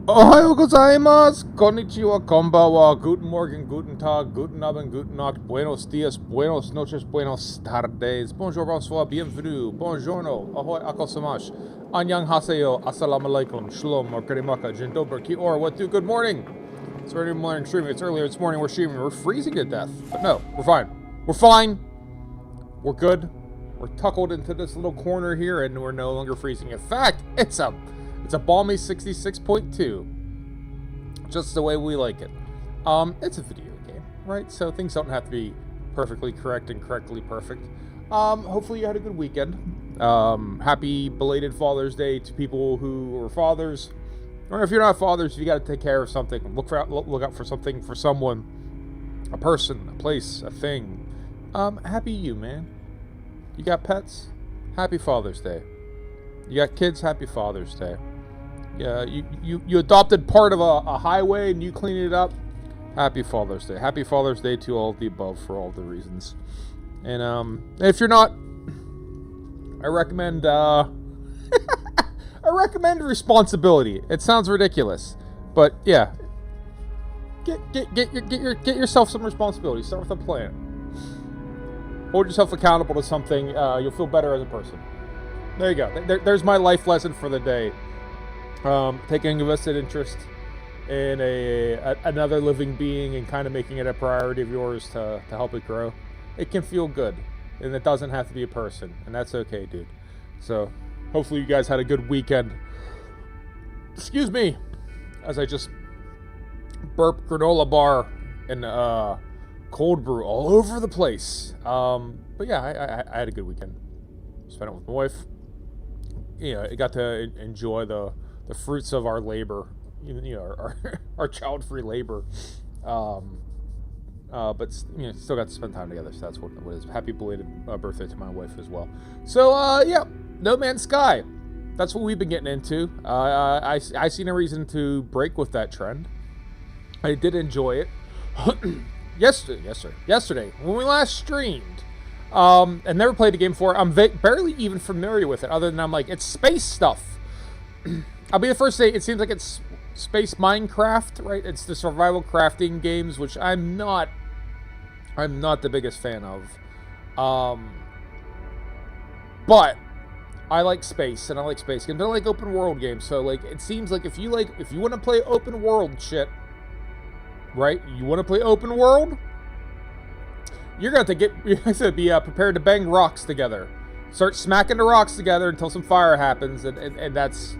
Ohayo gozaimasu, konnichiwa, konbanwa, guten Morgen, guten Tag, guten Abend, guten Nacht, buenos dias, buenos noches, buenos tardes, bonjour, bonsoir, bienvenue, buongiorno, ahoy, akosamash, annyeong haseyo, assalamu alaikum, shalom, or karimaka, jindober, ki or, what do, good morning. It's early morning streaming, it's earlier this morning, we're streaming, we're freezing to death, but no, we're fine. We're fine. We're good. We're tuckled into this little corner here, and we're no longer freezing. In fact, it's a balmy 66.2. Just the way we like it. It's a video game, right? So things don't have to be perfectly correct and correctly perfect. Hopefully you had a good weekend. Happy belated Father's Day to people who are fathers. Or if you're not fathers, you got to take care of something. Look out for something for someone. A person, a place, a thing. Happy you, man. You got pets? Happy Father's Day. You got kids? Happy Father's Day. Yeah, you adopted part of a highway and you cleaned it up? Happy Father's Day. Happy Father's Day to all of the above for all the reasons. And if you're not, I recommend I recommend responsibility. It sounds ridiculous, but yeah. Get yourself some responsibility. Start with a plan. Hold yourself accountable to something. You'll feel better as a person. There you go. There's my life lesson for the day. Taking a vested interest in another living being and kind of making it a priority of yours to help it grow. It can feel good, and it doesn't have to be a person, and that's okay, dude. So, hopefully you guys had a good weekend. Excuse me, as I just burp granola bar and cold brew all over the place. But yeah, I had a good weekend. Spent it with my wife. You know, I got to enjoy the fruits of our labor. You know, our child-free labor. But you know, still got to spend time together. So that's what it is. Happy belated birthday to my wife as well. So yeah, No Man's Sky. That's what we've been getting into. I see no reason to break with that trend. I did enjoy it. Yesterday, when we last streamed, and never played the game before, I'm barely even familiar with it, other than I'm like, it's space stuff. I'll be the first to say, it seems like it's space Minecraft, right? It's the survival crafting games, which I'm not the biggest fan of. But I like space, and I like space games. I like open world games, so like, it seems like if you want to play open world shit, right? You want to play open world? You're going to have to be prepared to bang rocks together. Start smacking the rocks together until some fire happens, and that's...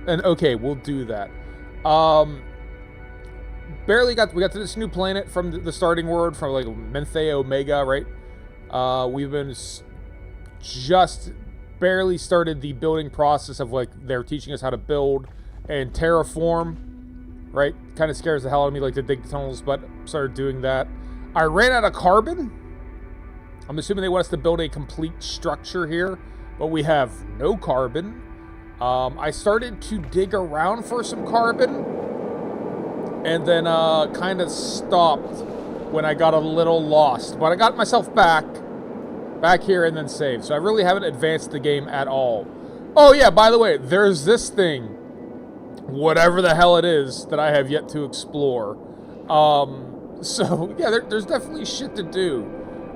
And okay, we'll do that. We got to this new planet from the starting world, from like Menthe Omega, right? We've been just barely started the building process of like, they're teaching us how to build and terraform. Right? Kind of scares the hell out of me, like, to dig tunnels, but started doing that. I ran out of carbon. I'm assuming they want us to build a complete structure here, but we have no carbon. I started to dig around for some carbon, and then kind of stopped when I got a little lost. But I got myself back here and then saved. So I really haven't advanced the game at all. Oh yeah, by the way, there's this thing, whatever the hell it is, that I have yet to explore. So yeah, there's definitely shit to do.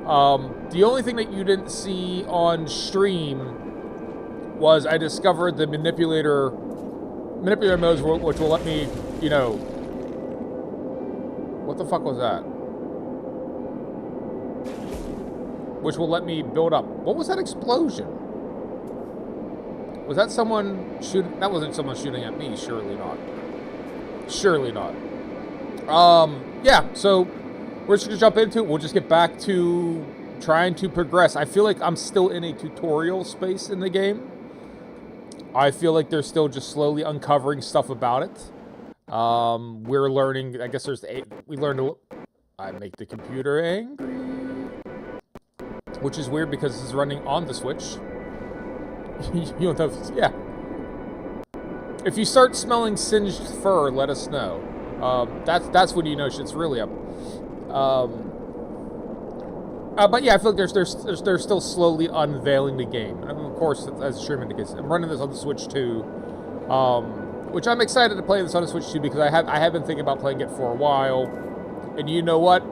The only thing that you didn't see on stream was I discovered the manipulator modes, which will let me, you know... What the fuck was that? Which will let me build up. What was that explosion? Was that someone shooting? That wasn't someone shooting at me. Surely not. Surely not. Yeah, so we're just going to jump into it. We'll just get back to trying to progress. I feel like I'm still in a tutorial space in the game. I feel like they're still just slowly uncovering stuff about it. We're learning, I guess we learned to... I make the computer angry. Which is weird because this is running on the Switch. You don't know if yeah. If you start smelling singed fur, let us know. That's when you know shit's really up. But yeah, I feel like they're still slowly unveiling the game. And of course, as streaming indicates, I'm running this on the Switch too. which I'm excited to play this on the Switch too, because I have been thinking about playing it for a while. And you know what?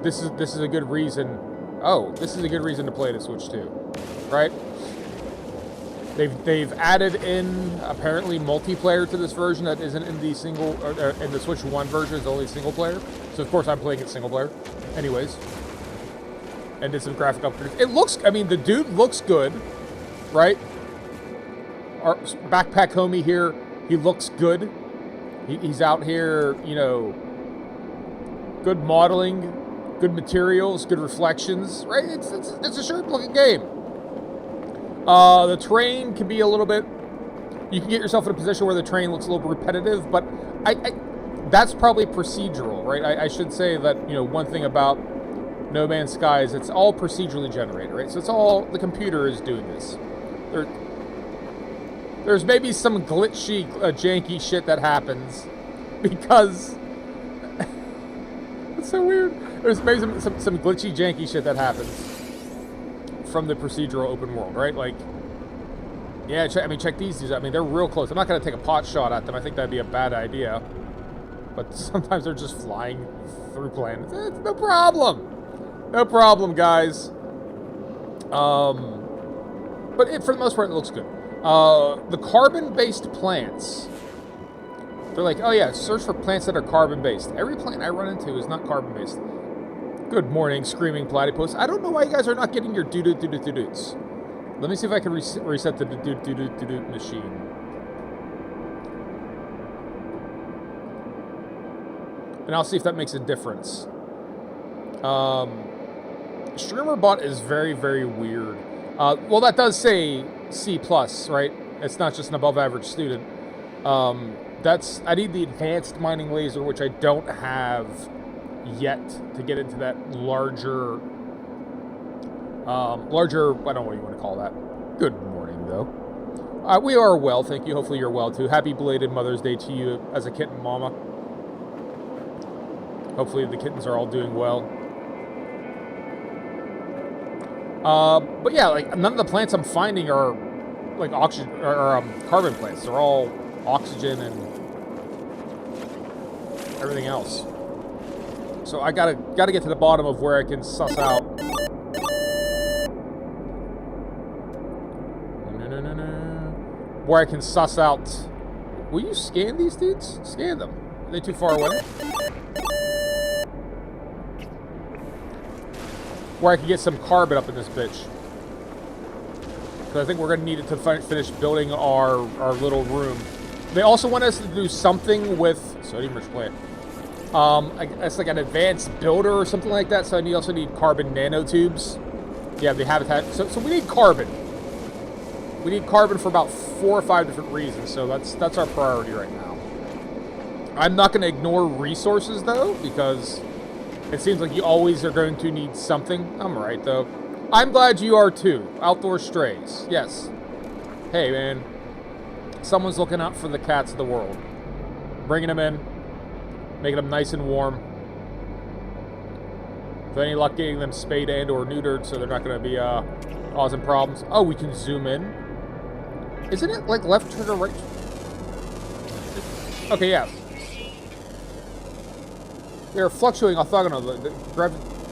This is a good reason. Oh, this is a good reason to play the Switch too, right? They've added in apparently multiplayer to this version that isn't in the in the Switch 1 version. It's only single player. So of course I'm playing it single player, anyways. And did some graphic upgrades. It looks, I mean, the dude looks good, right? Our backpack homie here, he looks good. He's out here, you know, good modeling, good materials, good reflections, right? It's a sharp-looking game. The terrain can be a little bit... You can get yourself in a position where the terrain looks a little bit repetitive, but that's probably procedural, right? I should say that, you know, one thing about No Man's Sky is it's all procedurally generated, right? So it's all... The computer is doing this. There's maybe some glitchy, janky shit that happens because... It's so weird. There's maybe some glitchy, janky shit that happens from the procedural open world, right? Like, yeah, check these dudes. I mean, they're real close. I'm not going to take a pot shot at them. I think that'd be a bad idea. But sometimes they're just flying through planets. It's no problem. No problem, guys. But for the most part, it looks good. The carbon-based plants. They're like, oh yeah, search for plants that are carbon-based. Every plant I run into is not carbon-based. Good morning, screaming platypus. I don't know why you guys are not getting your doo-doo-doo-doo-doo-doots. Let me see if I can reset the doo-doo-doo-doo-doo machine. And I'll see if that makes a difference. StreamerBot is very, very weird. Well, that does say C+, right? It's not just an above-average student. I need the advanced mining laser, which I don't have yet to get into that larger, I don't know what you want to call that. Good morning, though. We are well, thank you. Hopefully you're well, too. Happy belated Mother's Day to you as a kitten mama. Hopefully the kittens are all doing well. But yeah, like, none of the plants I'm finding are, like, oxygen, or carbon plants. They're all oxygen and everything else. So I gotta get to the bottom of where I can suss out. Where I can suss out. Will you scan these dudes? Scan them. Are they too far away? Where I can get some carbon up in this bitch. Because I think we're gonna need it to finish building our little room. They also want us to do something with. So I didn't even play it. It's like an advanced builder or something like that. So I also need carbon nanotubes. Yeah, the habitat. So we need carbon. We need carbon for about 4 or 5 different reasons. So that's our priority right now. I'm not going to ignore resources though, because it seems like you always are going to need something. I'm alright though. I'm glad you are too. Outdoor strays. Yes. Hey man. Someone's looking out for the cats of the world. Bringing them in. Making them nice and warm. With any luck getting them spayed and or neutered, so they're not going to be causing problems. Oh, we can zoom in. Isn't it like left trigger, right? Okay, yeah. They're fluctuating orthogonal. The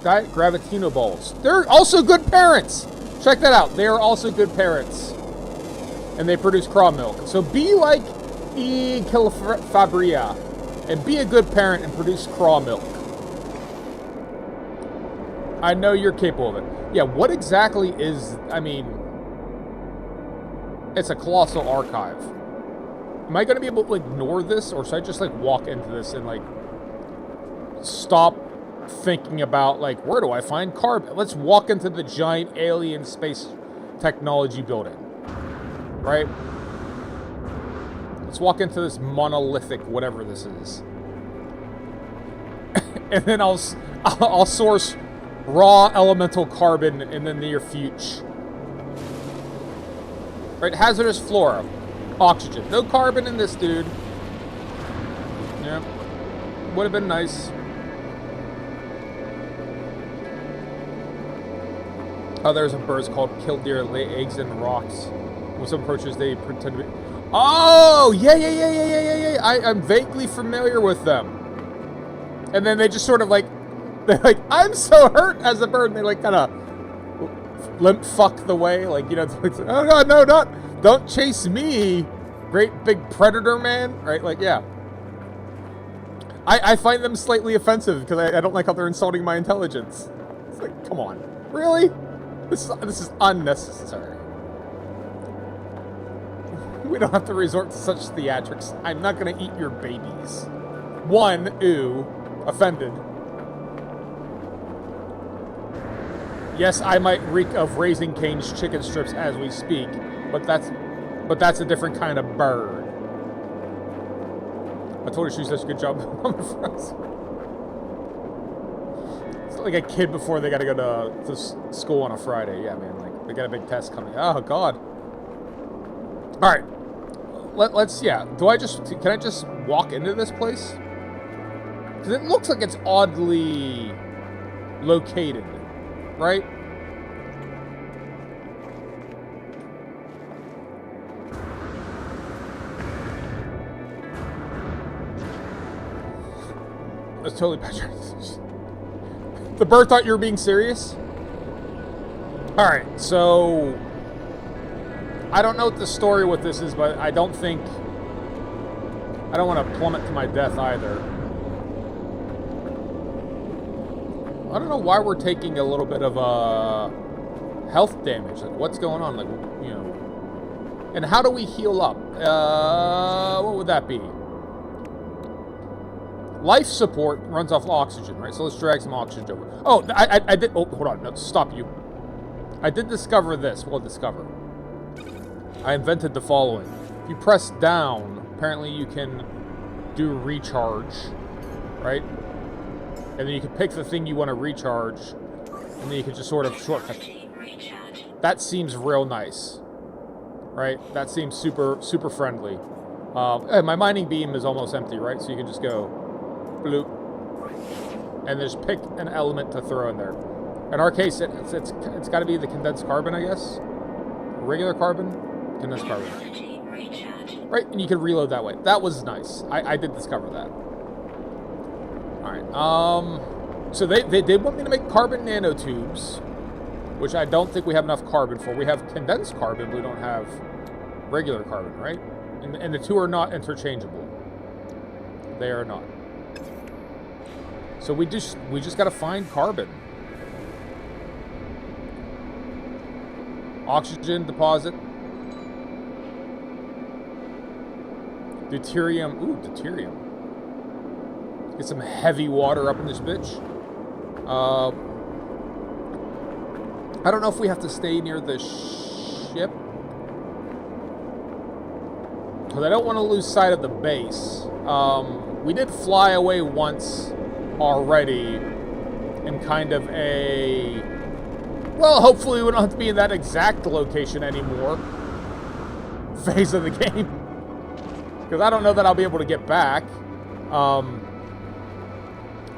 Gravitino balls. They're also good parents. Check that out. They are also good parents. And they produce craw milk. So be like E. Kilfabria. And be a good parent and produce craw milk. I know you're capable of it. Yeah, what exactly is... I mean... It's a colossal archive. Am I going to be able to ignore this? Or should I just, like, walk into this and, like... Stop thinking about, like, where do I find carbon? Let's walk into the giant alien space technology building. Right? Let's walk into this monolithic, whatever this is. And then I'll source raw elemental carbon in the near future. Right, hazardous flora. Oxygen. No carbon in this, dude. Yeah. Would have been nice. Oh, there's a bird called killdeer, lay eggs in rocks. When some approaches, they pretend to be... Oh, yeah. I'm vaguely familiar with them. And then they just sort of like, they're like, I'm so hurt as a bird. And they like kind of limp fuck the way. Like, you know, it's like, oh God, no, don't chase me, great big predator man. Right? Like, yeah. I find them slightly offensive because I don't like how they're insulting my intelligence. It's like, come on. Really? This is unnecessary. We don't have to resort to such theatrics. I'm not going to eat your babies. One, ew, offended. Yes, I might reek of Raising Cane's chicken strips as we speak, but that's a different kind of bird. I told her she was such a good job on the fronts. It's like a kid before they got to go to school on a Friday. Yeah, man, like they got a big test coming. Oh God. All right. Let's yeah. Can I just walk into this place? Because it looks like it's oddly located, right? That's totally Patrick. The bird thought you were being serious? Alright, so I don't know what the story with this is, but I don't want to plummet to my death either. I don't know why we're taking a little bit of health damage. Like, what's going on? Like, you know. And how do we heal up? What would that be? Life support runs off oxygen, right? So let's drag some oxygen over. Oh, I did. Oh, hold on. No, stop you. I did discover this. Well, discover. I invented the following. If you press down, apparently you can do recharge, right? And then you can pick the thing you want to recharge, and then you can just sort of shortcut. That seems real nice, right? That seems super friendly. My mining beam is almost empty, right? So you can just go bloop, and just pick an element to throw in there. In our case, it's got to be the condensed carbon, I guess. Regular carbon, condensed carbon. Right, and you can reload that way. That was nice. I did discover that. All right. So they did want me to make carbon nanotubes, which I don't think we have enough carbon for. We have condensed carbon, but we don't have regular carbon, right? And the two are not interchangeable. They are not. So we just got to find carbon. Oxygen deposit. Deuterium. Ooh, deuterium. Get some heavy water up in this bitch. I don't know if we have to stay near the ship. Because I don't want to lose sight of the base. We did fly away once already in kind of a... Well, hopefully we don't have to be in that exact location anymore. Phase of the game. Because I don't know that I'll be able to get back.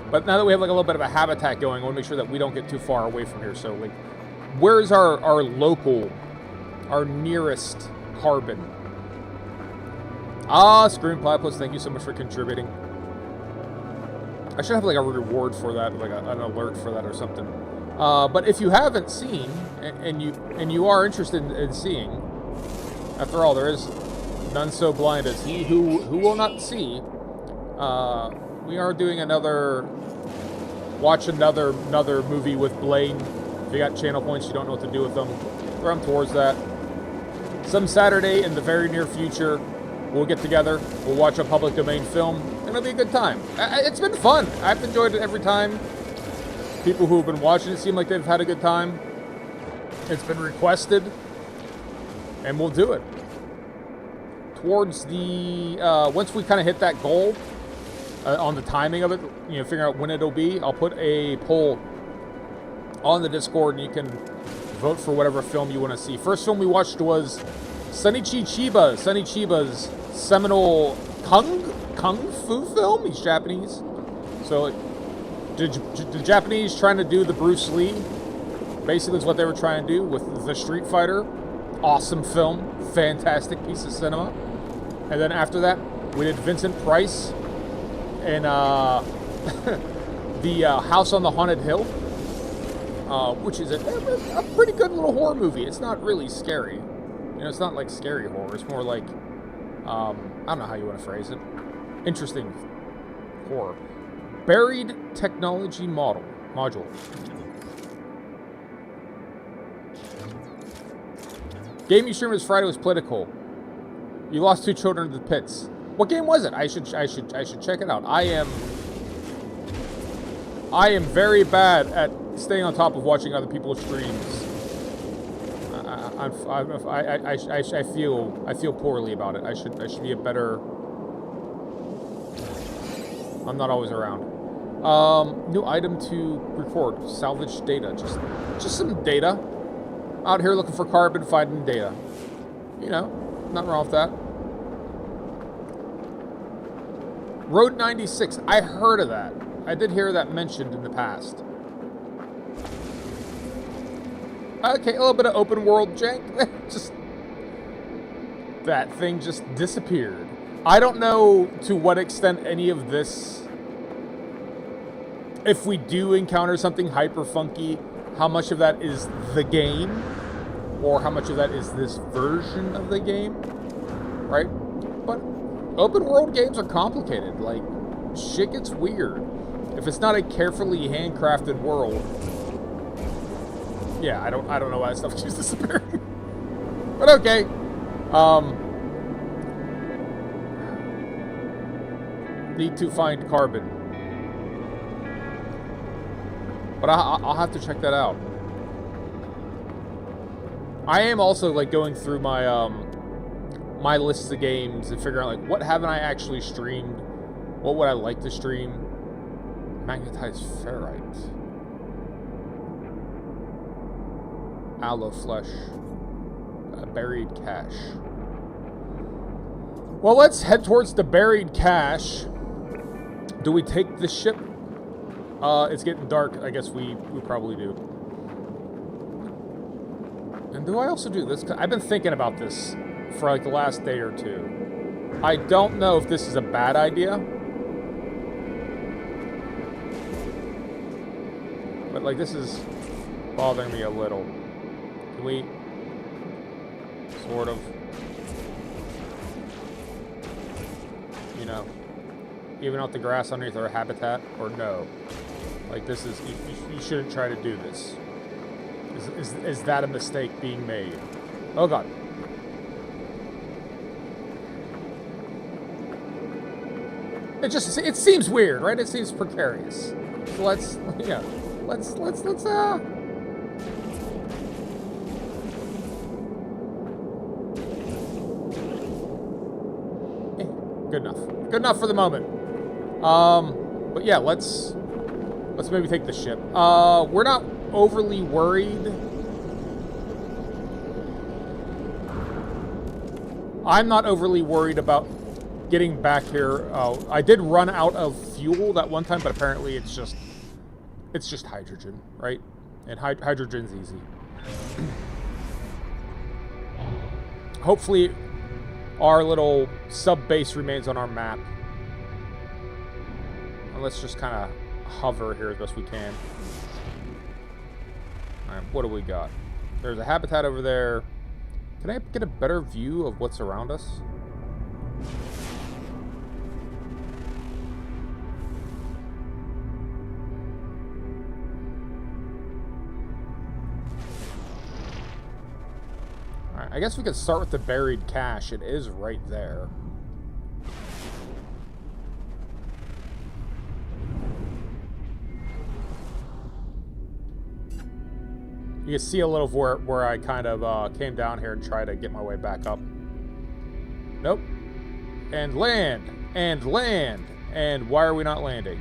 But now that we have like a little bit of a habitat going, I want to make sure that we don't get too far away from here. So, like, where's our local, our nearest carbon? Screen Platypus, thank you so much for contributing. I should have like a reward for that, like an alert for that or something. But if you haven't seen, and you are interested in seeing, after all, there is none so blind as he who will not see. We are doing watch another movie with Blaine. If you got channel points, you don't know what to do with them. I'm towards that. Some Saturday in the very near future, we'll get together. We'll watch a public domain film, and it'll be a good time. It's been fun. I've enjoyed it every time. People who have been watching it seem like they've had a good time. It's been requested, and we'll do it. Towards the once we kind of hit that goal on the timing of it, you know, figure out when it'll be, I'll put a poll on the Discord, and you can vote for whatever film you want to see. First film we watched was Shinichi Chiba's seminal kung fu film. He's Japanese, so the Japanese trying to do the Bruce Lee, basically is what they were trying to do with the Street Fighter. Awesome film, fantastic piece of cinema. And then after that, we did Vincent Price in the House on the Haunted Hill, which is a pretty good little horror movie. It's not really scary. You know, it's not like scary horror. It's more like, I don't know how you want to phrase it. Interesting horror. Buried Technology Module. Game you streamed this Friday was political. You lost 2 children to the pits. What game was it? I should check it out. I am very bad at staying on top of watching other people's streams. I feel poorly about it. I should be a better. I'm not always around. New item to record. Salvage data. Just some data. Out here looking for carbon, finding data. You know, nothing wrong with that. Road 96. I heard of that. I did hear that mentioned in the past. Okay, a little bit of open world jank. Just that thing just disappeared. I don't know to what extent any of this, if we do encounter something hyper funky, how much of that is the game, or how much of that is this version of the game, right? But open world games are complicated. Like, shit gets weird. If it's not a carefully handcrafted world, yeah, I don't know why that stuff keeps disappearing. But okay. Need to find carbon. But I'll have to check that out. I am also like going through my my lists of games and figuring out like what haven't I actually streamed, what would I like to stream. Magnetized ferrite, aloe flesh, buried cache. Well, let's head towards the buried cache. Do we take the ship? It's getting dark. I guess we probably do. And do I also do this? I've been thinking about this for like the last day or two. I don't know if this is a bad idea. But like this is bothering me a little. Can we sort of, you know, even out the grass underneath our habitat, or no? Like this is, you shouldn't try to do this. Is that a mistake being made? Oh God. It seems weird, right? It seems precarious. So let's good enough. Good enough for the moment. But yeah, let's maybe take the ship. We're not overly worried. I'm not overly worried about getting back here. I did run out of fuel that one time, but apparently it's just hydrogen, right? And hydrogen's easy. Hopefully our little sub-base remains on our map. And let's just kind of hover here as best we can. Alright, what do we got? There's a habitat over there. Can I get a better view of what's around us? Alright, I guess we could start with the buried cache. It is right there. You can see a little where I kind of came down here and tried to get my way back up. Nope. And land. And land. And why are we not landing?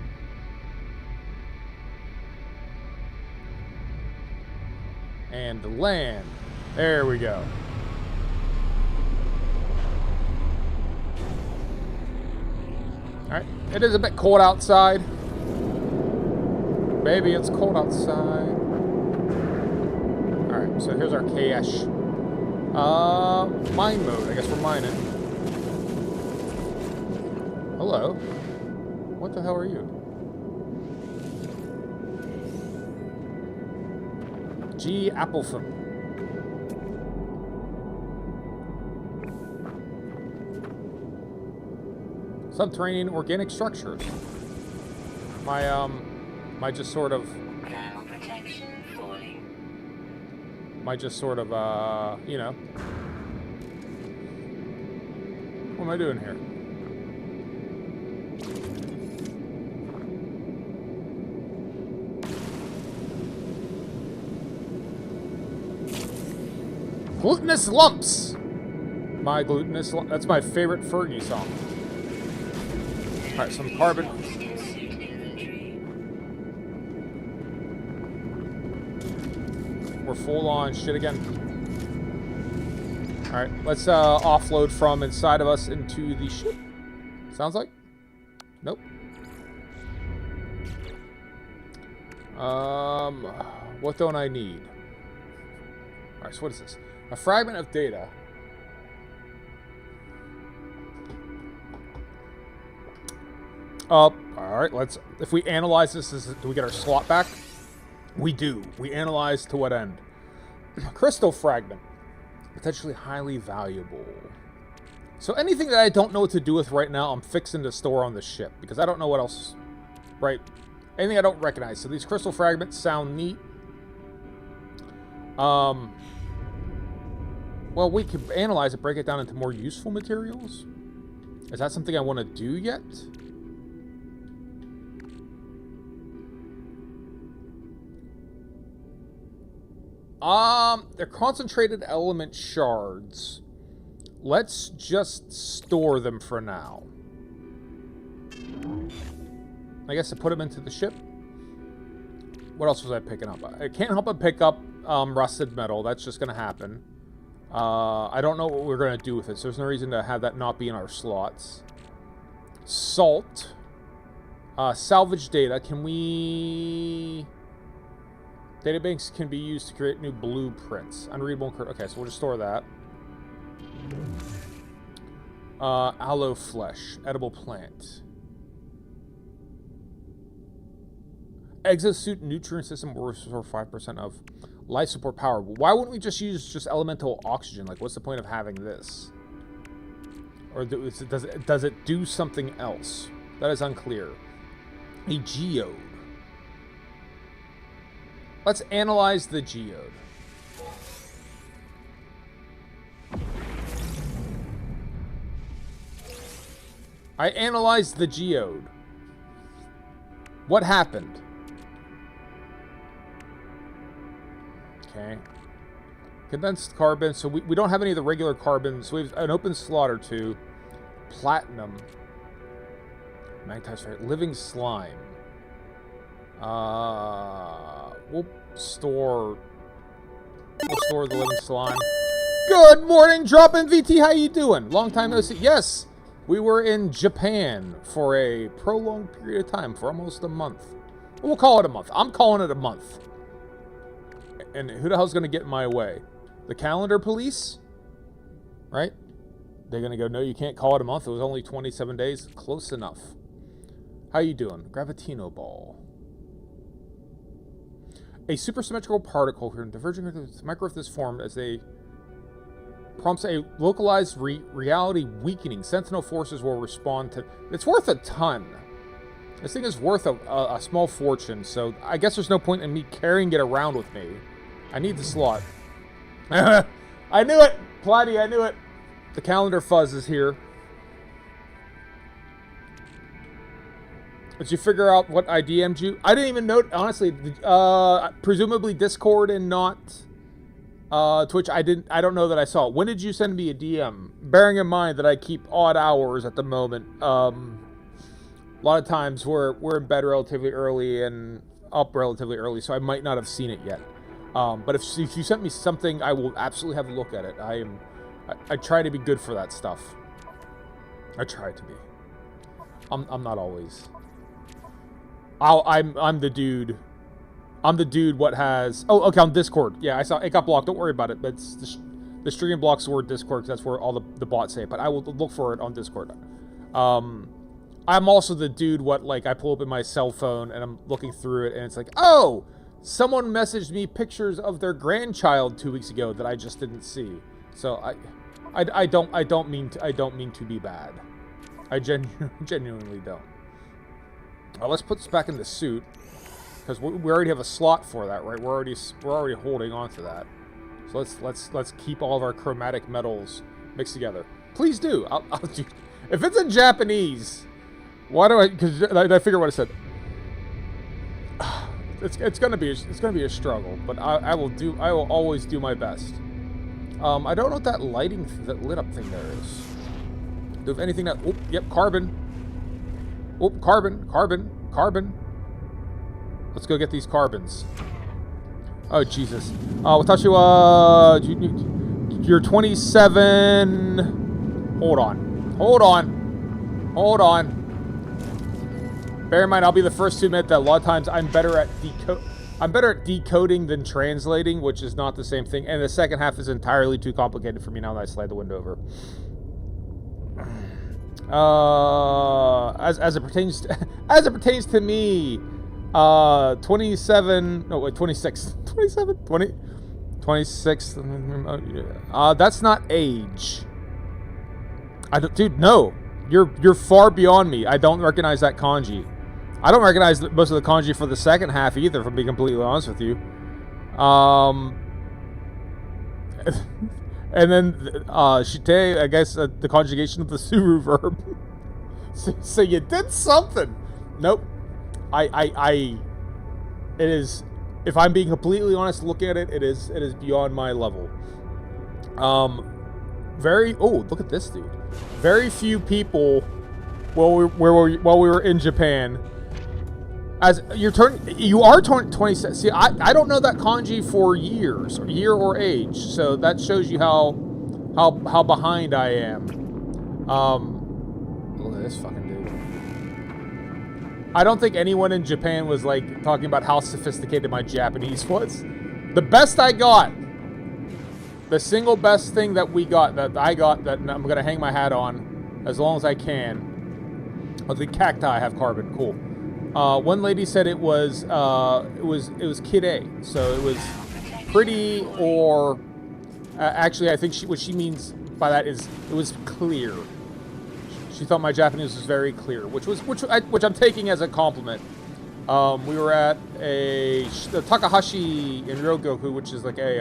And land. There we go. Alright. It is a bit cold outside. Baby, it's cold outside. Alright, so here's our cache. Mine mode. I guess we're mining. Hello. What the hell are you? G. Appleton. Subterranean organic structures. My just sort of... My just sort of, you know. What am I doing here? Glutinous lumps! My glutinous lumps. That's my favorite Fergie song. Alright, some carbon. We're full on shit again. Alright, let's offload from inside of us into the ship. Sounds like? Nope. What don't I need? Alright, so what is this? A fragment of data. Alright, let's... If we analyze this, do we get our slot back? We do. We analyze to what end? Crystal fragment. Potentially highly valuable. So anything that I don't know what to do with right now, I'm fixing to store on the ship. Because I don't know what else... Right? Anything I don't recognize. So these crystal fragments sound neat. Well, we could analyze it, break it down into more useful materials. Is that something I want to do yet? They're concentrated element shards. Let's just store them for now. I guess to put them into the ship. What else was I picking up? I can't help but pick up rusted metal. That's just going to happen. I don't know what we're going to do with it, so there's no reason to have that not be in our slots. Salt. Salvage data. Can we... Databanks can be used to create new blueprints. Unreadable... Okay, so we'll just store that. Aloe flesh. Edible plant. Exosuit nutrient system will restore 5% of life support power. Why wouldn't we just use just elemental oxygen? Like, what's the point of having this? Or does it do something else? That is unclear. A geode. Let's analyze the geode. I analyzed the geode. What happened? Okay. Condensed carbon. So we don't have any of the regular carbons. So we have an open slot or two. Platinum. Magnetized, right? Living slime. We'll store the living slime. Good morning, Drop-In VT. How you doing? Long time no see. Yes, we were in Japan for a prolonged period of time, for almost a month. We'll call it a month. I'm calling it a month. And who the hell's going to get in my way? The calendar police? Right? They're going to go, no, you can't call it a month. It was only 27 days. Close enough. How you doing? Gravitino ball. A supersymmetrical particle here, diverging with the microwave is formed as a prompts a localized reality weakening. Sentinel forces will respond to... It's worth a ton. This thing is worth a small fortune, so I guess there's no point in me carrying it around with me. I need the slot. I knew it! Platy, I knew it! The calendar fuzz is here. Did you figure out what I DM'd you? I didn't even know, honestly. Presumably Discord and not Twitch. I don't know that I saw it. When did you send me a DM? Bearing in mind that I keep odd hours at the moment. A lot of times we're in bed relatively early and up relatively early, so I might not have seen it yet. But if you sent me something, I will absolutely have a look at it. I try to be good for that stuff. I try to be. I'm not always. I'm the dude. I'm the dude what has... Oh, okay, on Discord. Yeah, I saw it got blocked. Don't worry about it. But the stream blocks the word Discord because that's where all the bots say it. But I will look for it on Discord. I'm also the dude like I pull up in my cell phone and I'm looking through it and it's like, oh, someone messaged me pictures of their grandchild 2 weeks ago that I just didn't see. So I don't mean to be bad. I genuinely don't. Let's put this back in the suit because we already have a slot for that, right? We're already holding on to that. So let's keep all of our chromatic metals mixed together. Please do. I'll do. If it's in Japanese, why do I? Because I figure what I said. It's gonna be a struggle, but I will always do my best. I don't know what that that lit up thing there is. Do you have anything that? Oh, yep, carbon. Oh, carbon. Let's go get these carbons. Oh Jesus. Watashi wa you're 27. Hold on. Bear in mind, I'll be the first to admit that a lot of times I'm better at decoding than translating, which is not the same thing. And the second half is entirely too complicated for me now that I slide the window over. As it pertains to me, 27. No, wait, 26. 27. 20. 26. That's not age. Dude, no. You're far beyond me. I don't recognize that kanji. I don't recognize most of the kanji for the second half either, if I'm being completely honest with you. And then shite, I guess the conjugation of the suru verb. So you did something. Nope. It is, if I'm being completely honest, look at it, it is beyond my level. Look at this dude. Very few people while we were in Japan. As you are 26. See, I don't know that kanji for years, year or age. So that shows you how behind I am. Look at this fucking dude. I don't think anyone in Japan was like talking about how sophisticated my Japanese was. The best I got, the single best thing that I got that I'm gonna hang my hat on as long as I can. Oh, the cacti have carbon. Cool. One lady said it was kid-a, so it was pretty, or actually I think what she means by that is it was clear. She thought my Japanese was very clear, which I'm taking as a compliment. We were at the Takahashi in Ryogoku, which is like they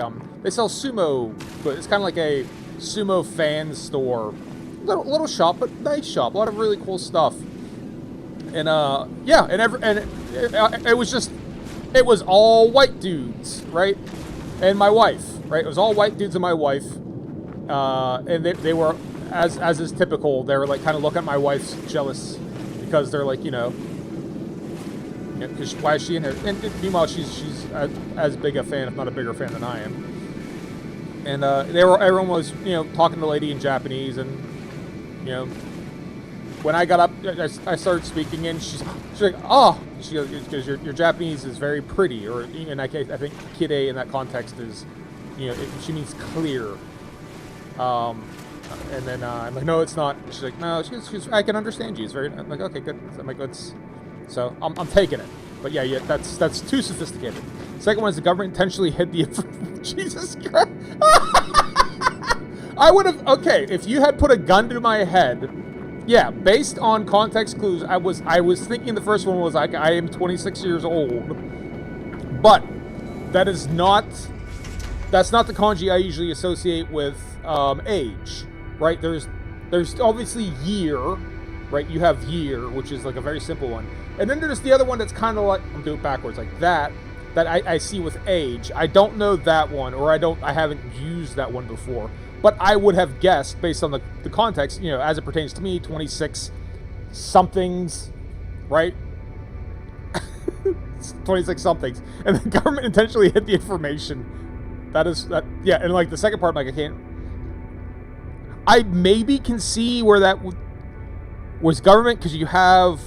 sell sumo, but it's kind of like a sumo fan store. Little shop, but nice shop. A lot of really cool stuff. And it was all white dudes, right? And my wife, right? It was all white dudes and my wife. And they were, as is typical, they were like kind of looking at my wife's jealous because they're like, because why is she in there? And meanwhile, she's as big a fan, if not a bigger fan than I am. And everyone was, talking to the lady in Japanese, and when I got up, I started speaking, and she's like, oh, she goes, because your Japanese is very pretty, or in that case, I think kid-a in that context is, she means clear. And then I'm like, no, it's not. She's like, no, she's I can understand you. It's very. I'm like, okay, good. I'm like, that's. So I'm taking it. But yeah, that's too sophisticated. Second one is the government intentionally hid the Jesus Christ. I would have, okay, if you had put a gun to my head, yeah, based on context clues, I was thinking the first one was like, I am 26 years old. But that's not the kanji I usually associate with age, right? There's obviously year, right? You have year, which is like a very simple one. And then there's the other one that's kind of like, I'm doing it backwards, like that I see with age. I don't know that one, or I haven't used that one before. But I would have guessed, based on the context, as it pertains to me, 26 somethings, right? 26 somethings. And the government intentionally hid the information. Yeah, and like the second part, like I maybe can see where that was government, because you have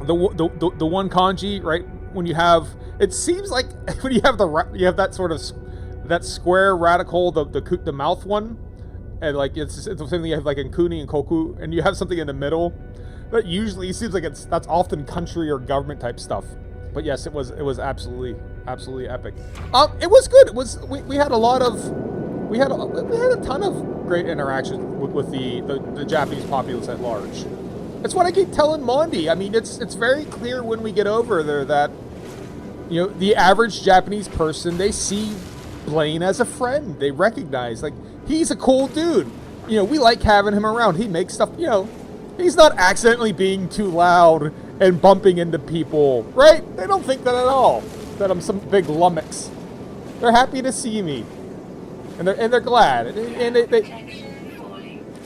the one kanji, right? When you have, it seems like when you have that sort of that square radical, the mouth one, and like it's the same thing you have like in kuni and koku, and you have something in the middle. That usually seems like that's often country or government type stuff. But yes, it was absolutely epic. It was good. It was we had a lot of we had a ton of great interactions with the Japanese populace at large. That's what I keep telling Mondi. I mean, it's very clear when we get over there that, you know, the average Japanese person, they see Blaine as a friend. They recognize, like, he's a cool dude. You know, we like having him around. He makes stuff, you know, he's not accidentally being too loud and bumping into people, right? They don't think that at all, that I'm some big lummox. They're happy to see me. And they're glad. And they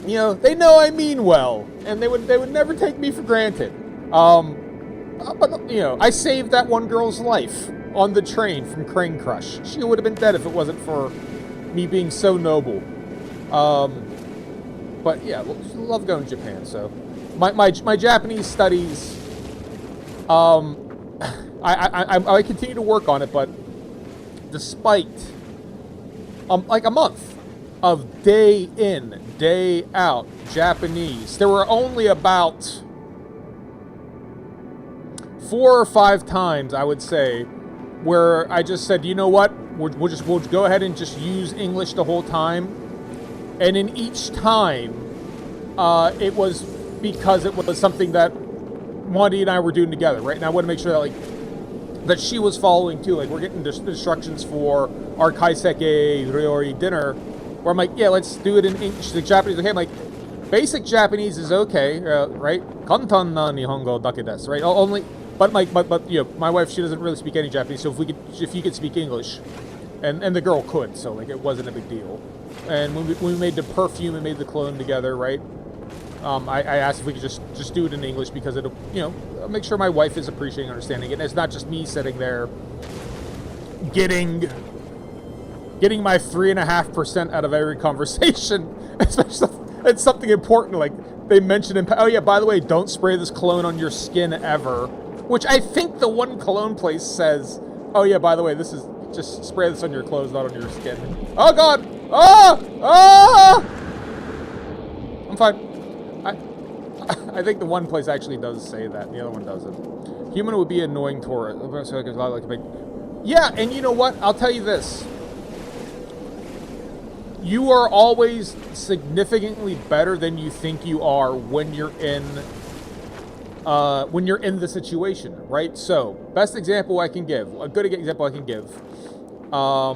you know, they know I mean well, and they would never take me for granted. But you know, I saved that one girl's life on the train from Crane Crush. She would have been dead if it wasn't for me being so noble. But yeah, love going to Japan. So my Japanese studies, I continue to work on it, but despite like a month of day in, day out Japanese, there were only about 4 or 5 times, I would say, where I just said, you know what, we'll go ahead and just use English the whole time. And in each time, it was because it was something that Mondi and I were doing together, right? And I want to make sure that she was following too. Like, we're getting instructions for our kaiseki ryori dinner, where I'm like, yeah, let's do it in English. The Japanese, okay, I'm like, basic Japanese is okay, right? Kantan na Nihongo dake desu, right? Only, but you know, my wife, she doesn't really speak any Japanese, so if you could speak English, and the girl could, so like it wasn't a big deal. And when we made the perfume and made the cologne together, right? I asked if we could just do it in English because it'll, you know, make sure my wife is appreciating and understanding it. And it's not just me sitting there getting my 3.5% out of every conversation, especially if it's something important, like they mentioned oh yeah, by the way, don't spray this cologne on your skin ever, which I think the one cologne place says, oh yeah, by the way, this is, just spray this on your clothes, not on your skin. Oh god! I'm fine. I think the one place actually does say that, and the other one doesn't. Human would be annoying tourist. Yeah, and you know what? I'll tell you this. You are always significantly better than you think you are when you're in the situation, right? So, best example I can give, a good example I can give.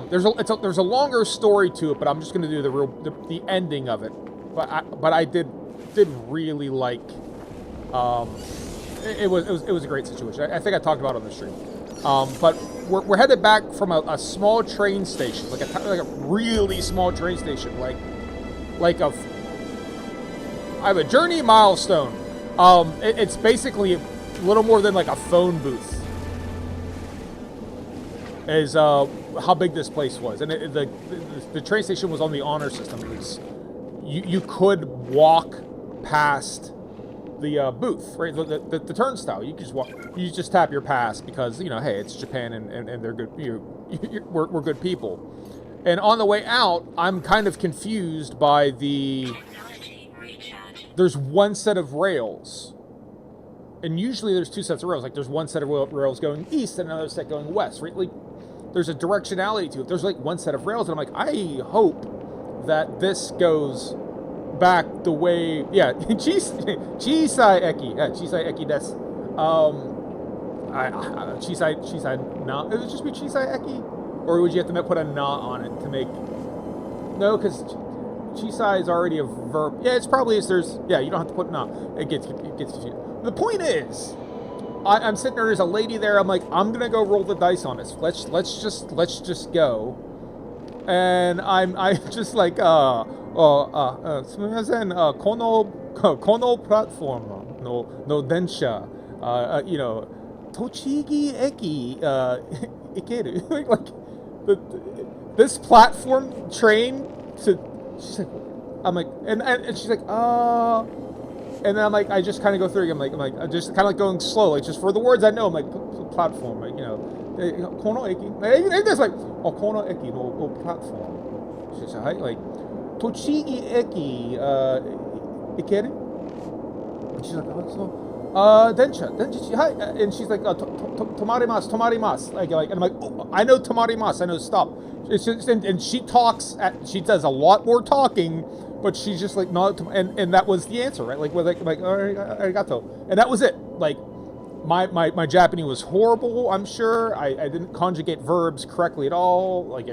There's a longer story to it, but I'm just going to do the ending of it. But I did really like. It was a great situation. I think I talked about it on the stream. But we're headed back from a small train station, like a really small train station, I have a journey milestone. It's basically a little more than like a phone booth. Is how big this place was, and the train station was on the honor system. It was, you could walk past the booth, right? The turnstile. You could just walk. You just tap your pass because, you know, hey, it's Japan and they're good. We're good people. And on the way out, I'm kind of confused by there's one set of rails, and usually there's 2 sets of rails. Like, there's one set of rails going east and another set going west, right? Like, there's a directionality to it. There's like one set of rails, and I'm like, I hope that this goes back the way, yeah, Chisai Eki, yeah, Chisai Eki desu. Chisai na, it would just be Chisai Eki? Or would you have to put a na on it to make, no, because Chisai is already a verb. Yeah, it's probably, there's, yeah, you don't have to put na. It gets confused. The point is, I'm sitting there, there's a lady there, I'm like, I'm gonna go roll the dice on this. Let's just go. And I'm just like, すみません、このplatformの電車、you know, 栃木駅、行ける? Like, this platform train to, she's like, I'm like, and she's like, and then I'm like, I just kind of go through, I'm like, I'm just kind of like going slow, like, just for the words I know, I'm like, platform, like, you know, この駅, and it's like, この駅のplatform. She's like, 栃木駅、行ける? she's like, oh, so, Dencha, hi, and she's like, tomarimas, like, and I'm like, oh, I know tomarimas, I know stop. It's just, and she talks, she does a lot more talking, but she's just like, no, and that was the answer, right? Like, arigato, and that was it. Like, my Japanese was horrible, I'm sure. I didn't conjugate verbs correctly at all. Like,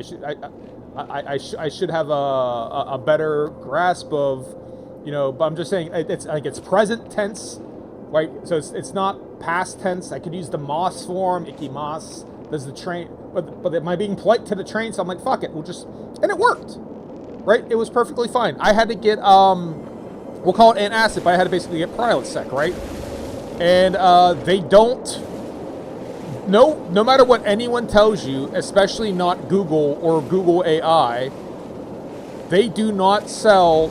I should have a better grasp of, but I'm just saying, it's like, it's present tense, right? So it's not past tense. I could use the mas form, ikimasu. There's the train, but am I being polite to the train? So I'm like, fuck it, and it worked, right? It was perfectly fine. I had to get, we'll call it antacid, but I had to basically get Prilosec, right? And they don't, no matter what anyone tells you, especially not Google or Google AI, they do not sell,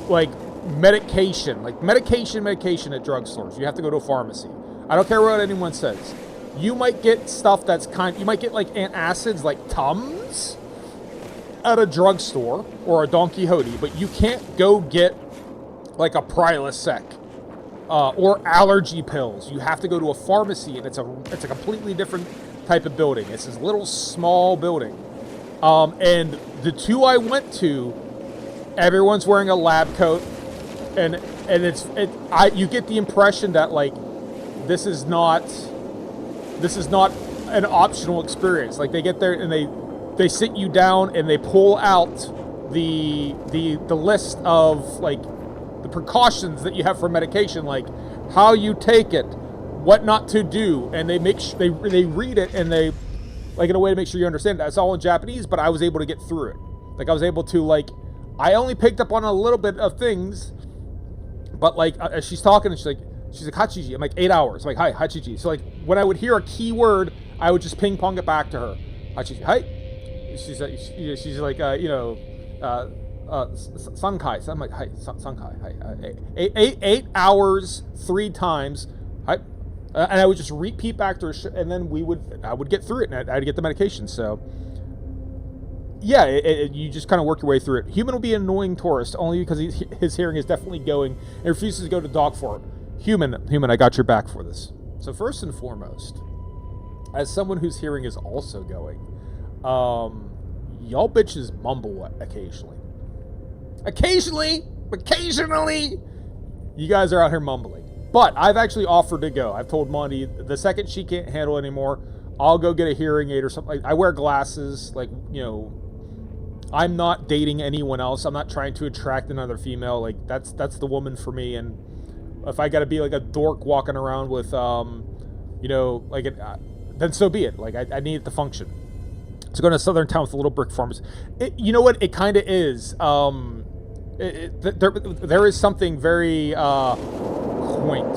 like, medication at drugstores. You have to go to a pharmacy. I don't care what anyone says. You might get stuff you might get like antacids, like Tums, at a drugstore or a Don Quixote, but you can't go get like a Prilosec or allergy pills. You have to go to a pharmacy, and it's a completely different type of building. It's this little small building, and the two I went to, everyone's wearing a lab coat, and you get the impression that, like, this is not an optional experience. Like, they get there and they sit you down and they pull out the list of, like, the precautions that you have for medication, like how you take it, what not to do, and they read it, and they, like, in a way to make sure you understand it. It's all in Japanese, but I was able to get through it. Like, I was able to, like, I only picked up on a little bit of things, but, like, as she's talking, and she's like, Hachiji. I'm like, 8 hours. I'm like, hi, Hachiji. So, like, when I would hear a key word, I would just ping pong it back to her. Hachiji, hi. She's like, Sankai. So I'm like, hi, Sankai. Hi. 8 hours, 3 times. Hi. And I would just repeat back to her, and then I would get through it, and I'd get the medication. So, yeah, you just kind of work your way through it. Human will be an annoying tourist only because his hearing is definitely going and refuses to go to dog form. Human, I got your back for this. So first and foremost, as someone whose hearing is also going, y'all bitches mumble occasionally. Occasionally, you guys are out here mumbling. But I've actually offered to go. I've told Monty the second she can't handle it anymore, I'll go get a hearing aid or something. I wear glasses, like, I'm not dating anyone else. I'm not trying to attract another female. Like, that's the woman for me. And if I got to be like a dork walking around with, then so be it. Like, I need it to function. So going to a southern town with a little brick farms. You know what? It kind of is. There is something very quaint.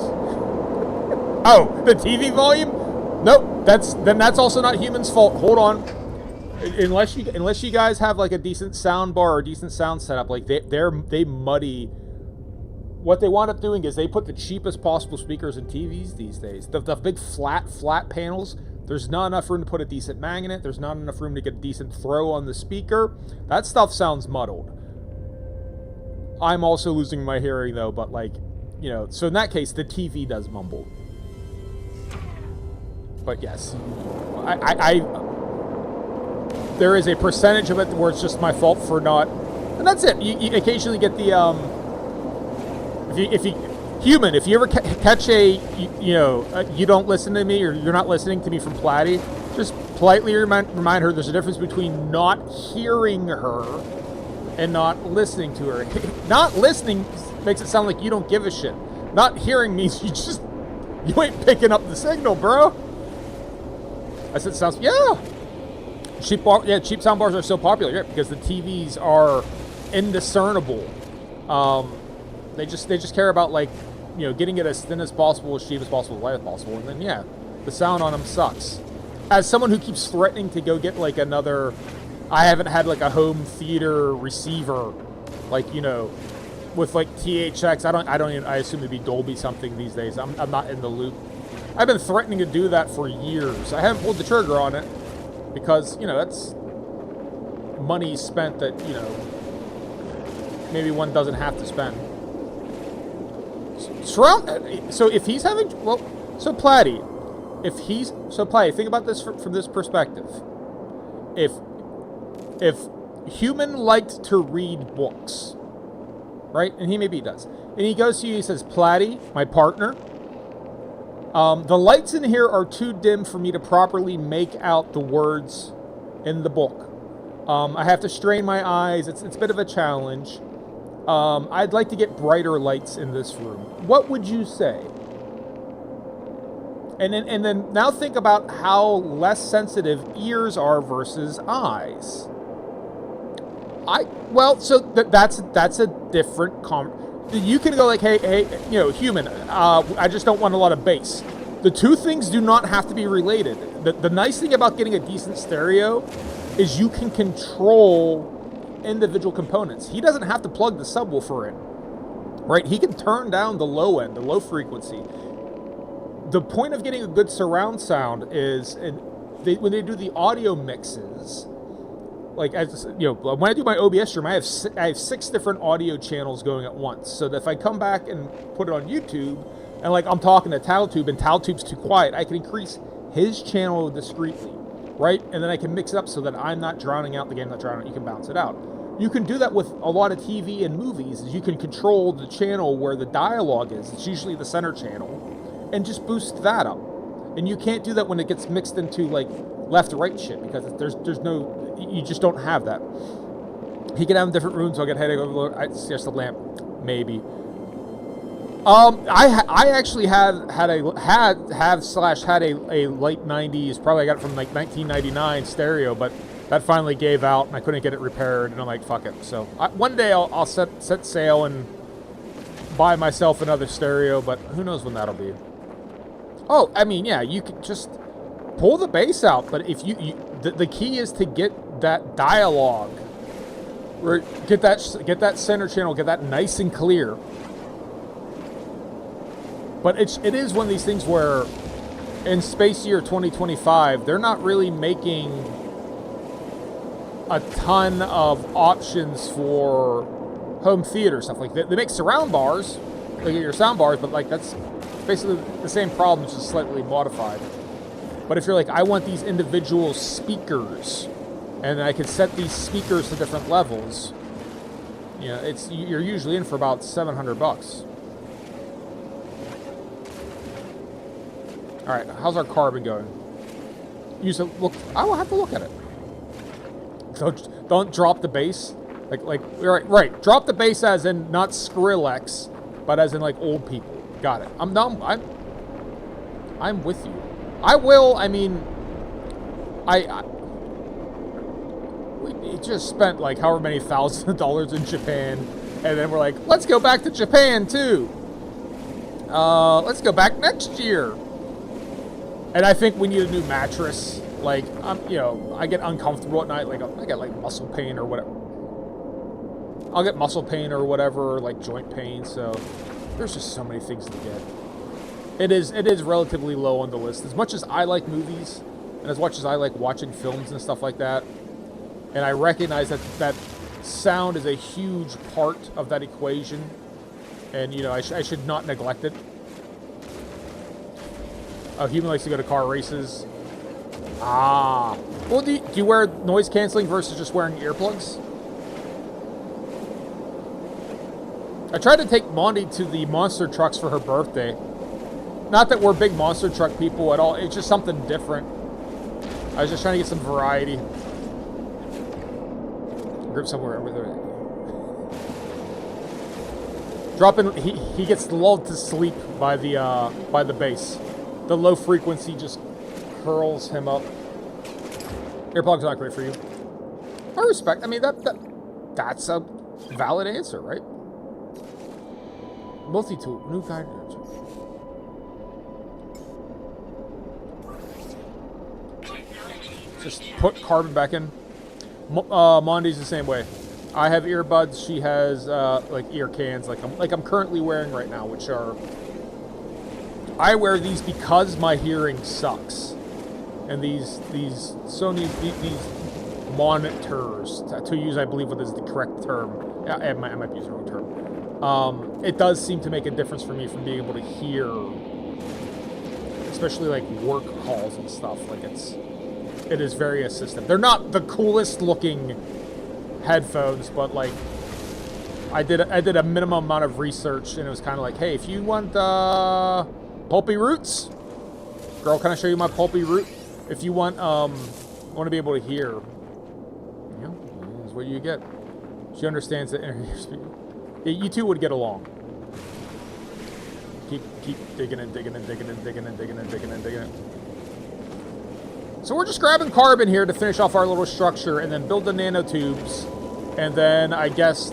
Oh, the TV volume? Nope. That's also not Human's fault. Hold on. Unless you guys have like a decent sound bar or a decent sound setup, like they muddy. What they wind up doing is they put the cheapest possible speakers in TVs these days. The big flat panels. There's not enough room to put a decent magnet. There's not enough room to get a decent throw on the speaker. That stuff sounds muddled. I'm also losing my hearing though, but like, so in that case, the TV does mumble. But yes, there is a percentage of it where it's just my fault for not, and that's it. You occasionally get the, if you ever catch you don't listen to me, or you're not listening to me from Platty, just politely remind her there's a difference between not hearing her and not listening to her. Not listening makes it sound like you don't give a shit. Not hearing means you ain't picking up the signal, bro. I said sounds, yeah. Cheap sound bars are so popular, because the TVs are indiscernible. They just care about, like, getting it as thin as possible, as cheap as possible, as light as possible, and then the sound on them sucks. As someone who keeps threatening to go get like another, I haven't had like a home theater receiver, like, with like THX. I assume it'd be Dolby something these days. I'm not in the loop. I've been threatening to do that for years. I haven't pulled the trigger on it because, that's money spent that, maybe one doesn't have to spend. surround. So if he's having, well, so Platty, Platty, think about this from this perspective. If human liked to read books, right, and he maybe does, and he goes to you, he says, Platty, my partner, the lights in here are too dim for me to properly make out the words in the book. I have to strain my eyes. It's a bit of a challenge. I'd like to get brighter lights in this room. What would you say? And then now think about how less sensitive ears are versus eyes. That's a different you can go like, hey, human, I just don't want a lot of bass. The two things do not have to be related. The nice thing about getting a decent stereo is you can control individual components. He doesn't have to plug the subwoofer in, right? He can turn down the low end, the low frequency. The point of getting a good surround sound is, when they do the audio mixes, like, when I do my OBS stream, I have 6 different audio channels going at once. So that if I come back and put it on YouTube, and like I'm talking to Tattletube and Tattletube's too quiet, I can increase his channel discreetly, right? And then I can mix it up so that I'm not drowning out the game, not drowning out. You can balance it out. You can do that with a lot of TV and movies. Is you can control the channel where the dialogue is. It's usually the center channel, and just boost that up. And you can't do that when it gets mixed into like left-right shit, because there's no, you just don't have that. He can have different rooms. So I'll get headache overload. It's just a lamp, maybe. I actually had a late 90s, probably I got it from like 1999 stereo, but that finally gave out and I couldn't get it repaired, and I'm like, fuck it. So one day I'll set sail and buy myself another stereo, but who knows when that'll be. Oh, I mean, yeah, you can just pull the bass out, but if the key is to get that dialogue, or get that center channel, get that nice and clear. But it is one of these things where in Space Year 2025, they're not really making a ton of options for home theater stuff. Like, they make surround bars, like your sound bars, but like that's basically the same problem, just slightly modified. But if you're like, I want these individual speakers, and I can set these speakers to different levels, you're usually in for about $700. All right, how's our carbon going? I will have to look at it. Don't drop the bass. Like right. Drop the bass as in not Skrillex, but as in like old people. Got it. I'm with you. I will. I mean, we just spent like however many thousands of dollars in Japan, and then we're like, let's go back to Japan too. Let's go back next year. And I think we need a new mattress. Like, I get uncomfortable at night. Like, I get like muscle pain or whatever. I'll get muscle pain or whatever, or like joint pain. So there's just so many things to get. It is relatively low on the list. As much as I like movies, and as much as I like watching films and stuff like that, and I recognize that sound is a huge part of that equation, and I should not neglect it. A human likes to go to car races. Well, do you wear noise canceling versus just wearing earplugs? I tried to take Mondi to the monster trucks for her birthday. Not that we're big monster truck people at all. It's just something different. I was just trying to get some variety. Grip somewhere over there. Dropping. He gets lulled to sleep by the bass. The low frequency just curls him up. Earplugs not great for you. I respect. I mean, that's a valid answer, right? Multi-tool, new guide. Just put carbon back in. Mondi's the same way. I have earbuds. She has like ear cans, like I'm currently wearing right now, which are. I wear these because my hearing sucks, and these Sony these monitors, to use I believe what is the correct term. I might be using the wrong term. It does seem to make a difference for me from being able to hear, especially like work calls and stuff. Like it is very assistive. They're not the coolest looking headphones, but like I did a minimum amount of research, and it was kind of like, hey, if you want pulpy roots, girl, can I show you my pulpy root? If you want to be able to hear, you know, that's what you get. She understands that interview speed. You two would get along. Keep digging and digging and digging and digging and digging and digging and digging it. So we're just grabbing carbon here to finish off our little structure and then build the nanotubes, and then I guess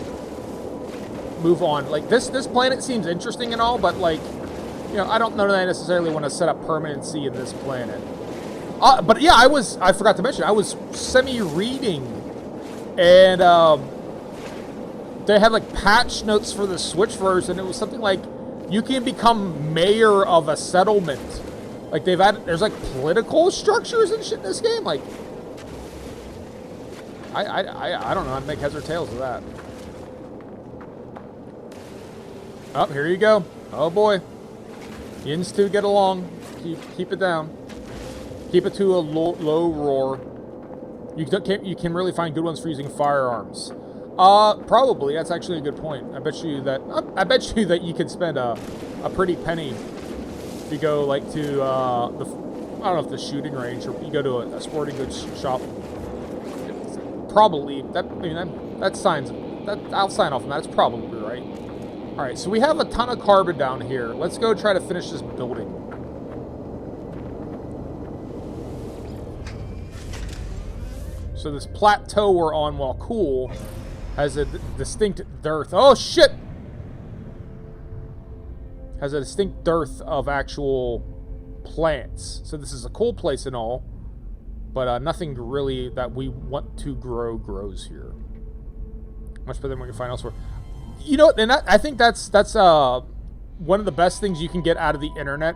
move on. Like this planet seems interesting and all, but like, you know, I don't know that I necessarily want to set up permanency in this planet. But yeah, I forgot to mention, I was semi-reading, and they had like patch notes for the Switch version. It was something like you can become mayor of a settlement. Like there's like political structures and shit in this game. Like I don't know how to make heads or tails of that. Oh, here you go. Oh boy, Yins 2 get along. Keep it down. Keep it to a low roar. You can really find good ones for using firearms. Probably. That's actually a good point. I bet you that you could spend a pretty penny if you go like to I don't know if the shooting range, or you go to a sporting goods shop. Probably that signs that I'll sign off on that. It's probably right. All right, so we have a ton of carbon down here. Let's go try to finish this building. So this plateau we're on, while cool, has a distinct dearth. Oh shit! Has a distinct dearth of actual plants. So this is a cool place and all, but nothing really that we want to grow grows here. Much better than we can find elsewhere. You know, and I think that's one of the best things you can get out of the internet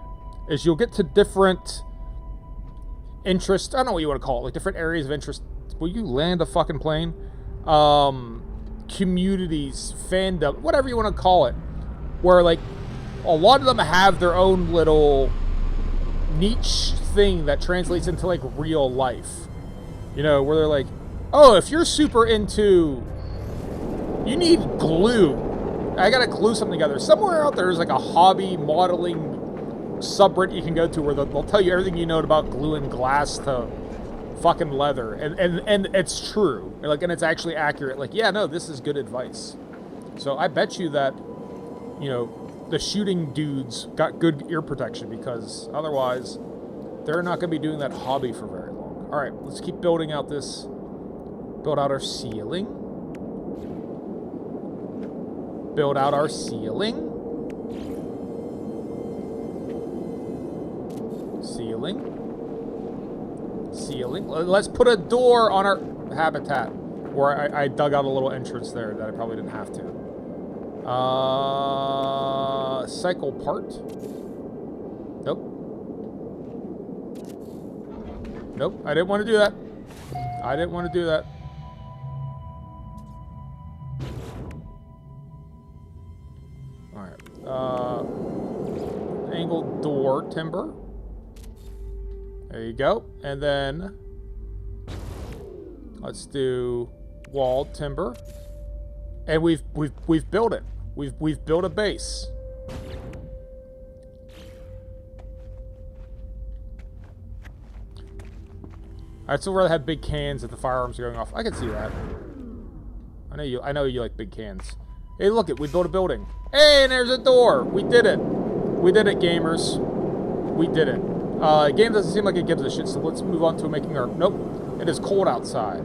is you'll get to different interests. I don't know what you want to call it, like different areas of interest. Will you land a fucking plane? Communities, fandom, whatever you want to call it, where like a lot of them have their own little niche thing that translates into like real life. You know, where they're like, oh, if you're super into, you need glue. I gotta glue something together. Somewhere out there is like a hobby modeling subreddit you can go to where they'll tell you everything you know about gluing glass to fucking leather, and it's true, like, and it's actually accurate. Like, yeah, no, this is good advice. So I bet you that, you know, the shooting dudes got good ear protection, because otherwise they're not going to be doing that hobby for very long. All right, let's keep building out this. Build out our ceiling. Build out our ceiling. Ceiling. Let's put a door on our habitat, where I dug out a little entrance there that I probably didn't have to. Cycle part. Nope, I didn't want to do that. Alright. Angled door timber. There you go. And then let's do walled timber. And we've built it. We've built a base. I'd still rather have big cans if the firearms are going off. I can see that. I know you like big cans. Hey, look it, we built a building. Hey, and there's a door. We did it. We did it, gamers. We did it. Game doesn't seem like it gives a shit, so let's move on to making our... Nope. It is cold outside.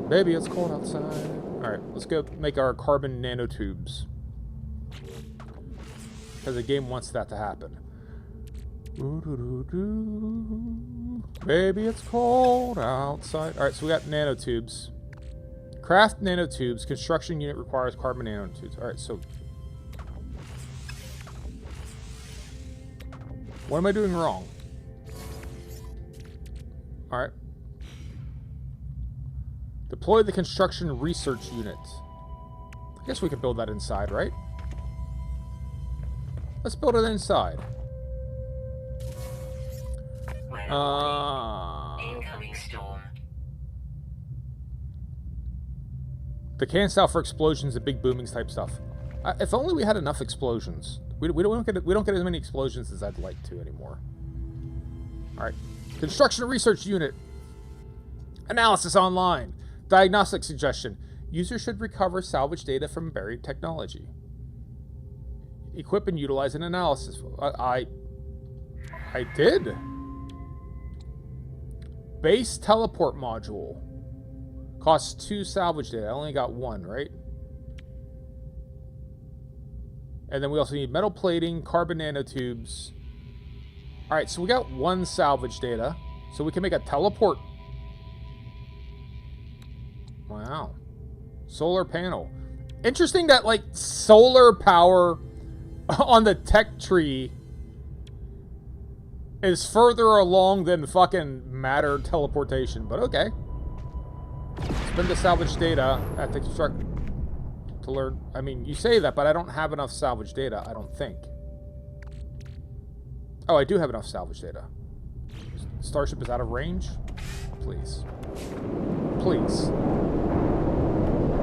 Baby, it's cold outside. Alright, let's go make our carbon nanotubes. Because the game wants that to happen. Baby, it's cold outside. Alright, so we got nanotubes. Craft nanotubes. Construction unit requires carbon nanotubes. Alright, so... what am I doing wrong? Alright. Deploy the construction research unit. I guess we could build that inside, right? Let's build it inside. Incoming storm. The can's out for explosions and big boomings type stuff. If only we had enough explosions. We don't get as many explosions as I'd like to anymore. All right, construction research unit. Analysis online. Diagnostic suggestion. User should recover salvage data from buried technology. Equip and utilize an analysis. I did. Base teleport module. Costs 2 salvage data. I only got 1, right? And then we also need metal plating, carbon nanotubes. Alright, so we got 1 salvage data. So we can make a teleport. Wow. Solar panel. Interesting that, like, solar power on the tech tree is further along than fucking matter teleportation. But okay. Spend the salvage data at the construct to learn. I mean, you say that, but I don't have enough salvage data, I don't think. Oh, I do have enough salvage data. Starship is out of range? Please. Please.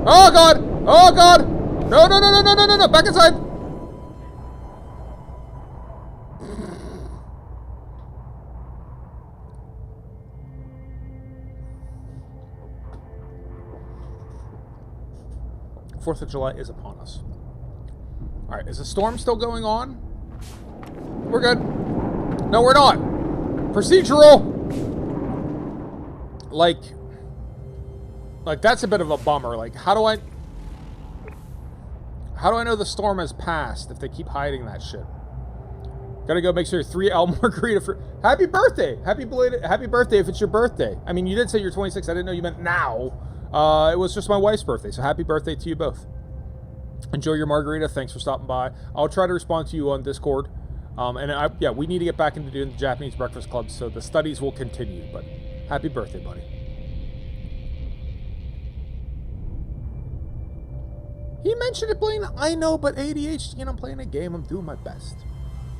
Oh, God! Oh, God! No, no, no, no, no, no, no, no! Back inside! 4th of July is upon us. Alright, is the storm still going on? We're good. No, we're not. Procedural! Like, that's a bit of a bummer. Like, how do I know the storm has passed if they keep hiding that shit? Gotta go make sure 3 Al Margarita for... Happy birthday! Happy birthday if it's your birthday. I mean, you did say you're 26. I didn't know you meant now. It was just my wife's birthday, so happy birthday to you both. Enjoy your margarita. Thanks for stopping by. I'll try to respond to you on Discord. Yeah, we need to get back into doing the Japanese Breakfast Club, so the studies will continue, but happy birthday, buddy. He mentioned it, Blaine. I know, but ADHD and I'm playing a game. I'm doing my best.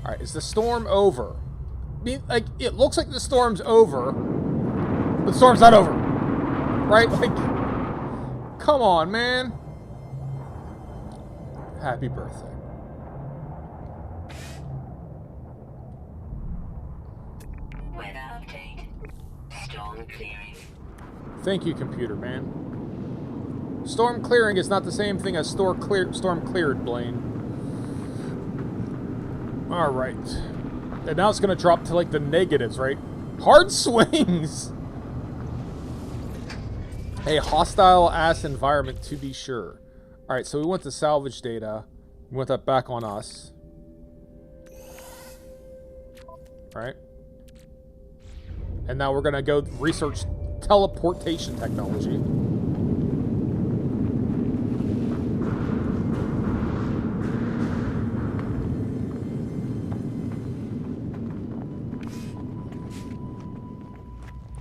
All right, is the storm over? I mean, like, it looks like the storm's over, but the storm's not over. Right? Like, come on, man. Happy birthday. Weather update. Storm clearing. Thank you, computer man. Storm clearing is not the same thing as storm cleared, Blaine. Alright. And now it's going to drop to, like, the negatives, right? Hard swings! A hostile-ass environment, to be sure. Alright, so we want the salvage data. We want that back on us. Alright. And now we're going to go research teleportation technology.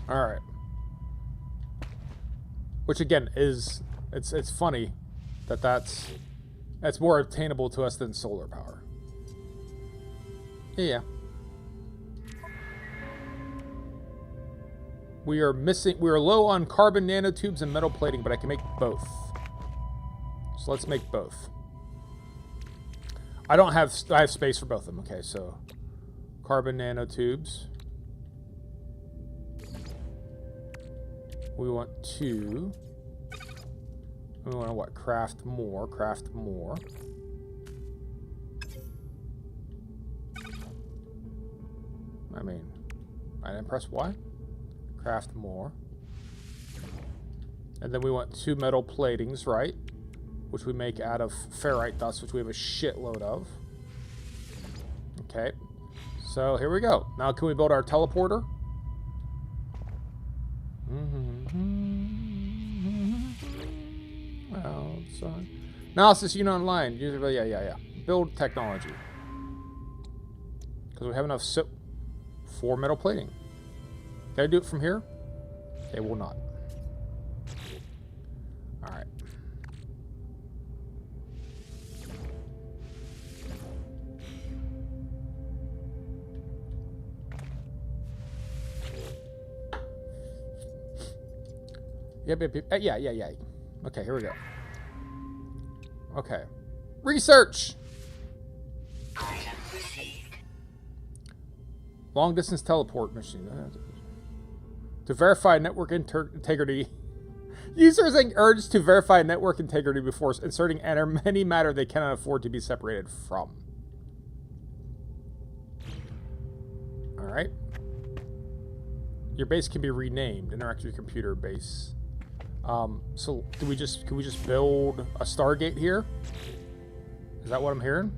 Alright. Which again is it's funny that that's more obtainable to us than solar power. Yeah. We are low on carbon nanotubes and metal plating, but I can make both. So let's make both. I have space for both of them. Okay, so carbon nanotubes. We want 2. We want to what? Craft more. Craft more. I mean, I didn't press Y. Craft more. And then we want 2 metal platings, right? Which we make out of ferrite dust, which we have a shitload of. Okay. So here we go. Now can we build our teleporter? Outside. Analysis unit online. Yeah. Build technology. Because we have enough 4 metal plating. Can I do it from here? It will not. Alright. Yeah. Okay, here we go. Okay. Research! Item received. Long distance teleport machine. To verify network integrity. Users are urged to verify network integrity before inserting any matter they cannot afford to be separated from. Alright. Your base can be renamed. Interact with your computer base. So can we just build a Stargate here? Is that what I'm hearing?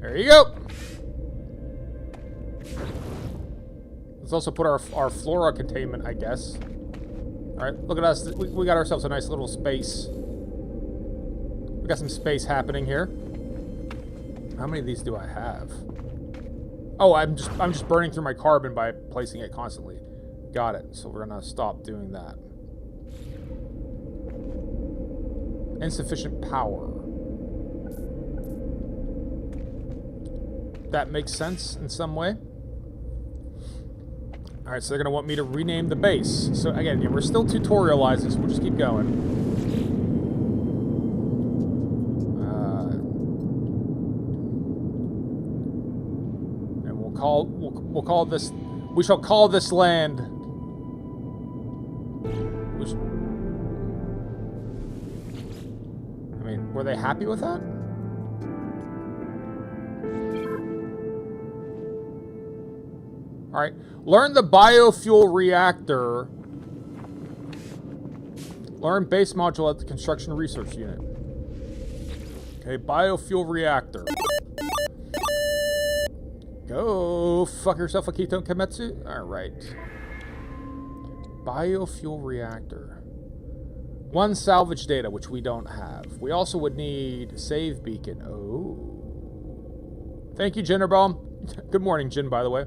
There you go. Let's also put our flora containment, I guess. All right, look at us. We got ourselves a nice little space. We got some space happening here. How many of these do I have? Oh, I'm just burning through my carbon by placing it constantly. Got it. So we're gonna stop doing that. Insufficient power. That makes sense in some way. Alright, so they're going to want me to rename the base. So again, we're still tutorializing, so we'll just keep going. And we'll call this... We shall call this land... I mean, were they happy with that? Alright, learn the biofuel reactor. Learn base module at the construction research unit. Okay, biofuel reactor. Go fuck yourself a ketone Kimetsu. Alright. Biofuel reactor. 1 salvage data, which we don't have. We also would need save beacon. Oh. Thank you, Jinnerbomb. Good morning, Jin, by the way.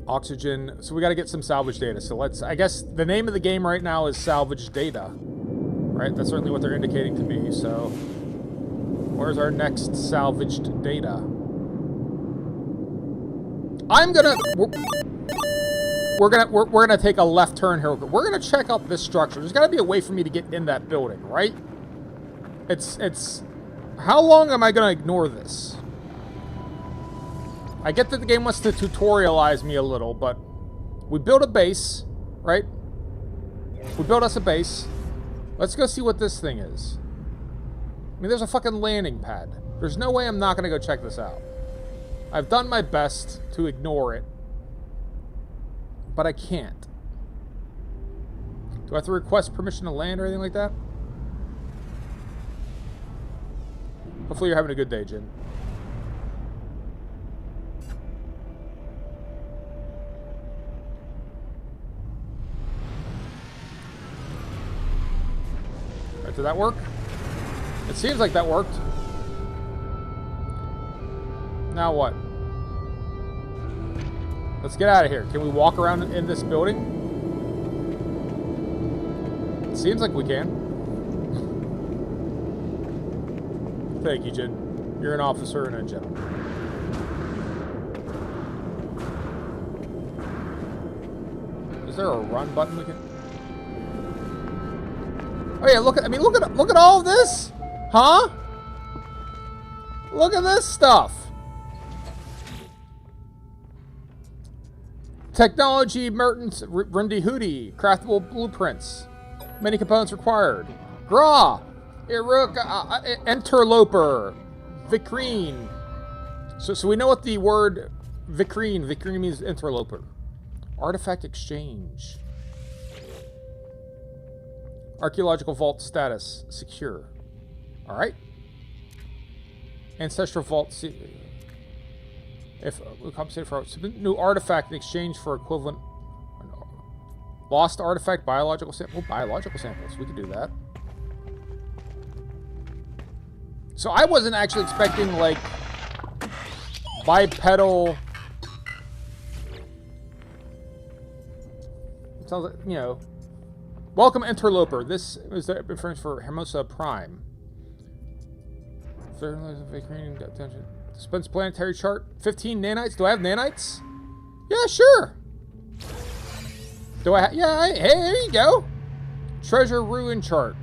Oxygen. So we got to get some salvage data. So let's... I guess the name of the game right now is salvage data. Right? That's certainly what they're indicating to me. So where's our next salvaged data? I'm gonna... We're gonna take a left turn here. We're gonna check out this structure. There's gotta be a way for me to get in that building, right? It's... How long am I gonna ignore this? I get that the game wants to tutorialize me a little, but we built a base, right? We built us a base. Let's go see what this thing is. I mean, there's a fucking landing pad. There's no way I'm not gonna go check this out. I've done my best to ignore it, but I can't. Do I have to request permission to land or anything like that? Hopefully you're having a good day, Jin. Did that work? It seems like that worked. Now what? Let's get out of here. Can we walk around in this building? It seems like we can. Thank you, Jin. You're an officer and a gentleman. Is there a run button we can... Oh yeah, look at all of this, huh? Look at this stuff. Technology mertens Rimdi Hootie, craftable blueprints, many components required. Gra, interloper, Vikrine. So we know what the word Vikrine means interloper. Artifact exchange. Archaeological vault status secure. All right. Ancestral vault. If we compensate for new artifact in exchange for equivalent lost artifact biological sample. Oh, biological samples. We could do that. So I wasn't actually expecting like bipedal. Sounds like, you know. Welcome, Interloper. This is the reference for Hermosa Prime. Dispense planetary chart. 15 nanites. Do I have nanites? Yeah, sure. Do I? Hey, there you go. Treasure ruin chart.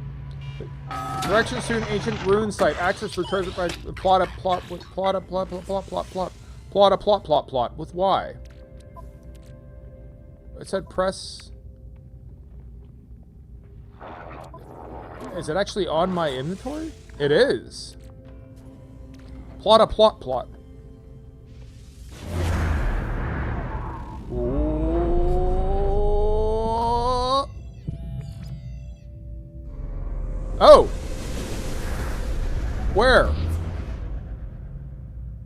Directions to an ancient ruin site. Access for treasure by plot. With Y. It said press. Is it actually on my inventory? It is. Plot. Oh! Where?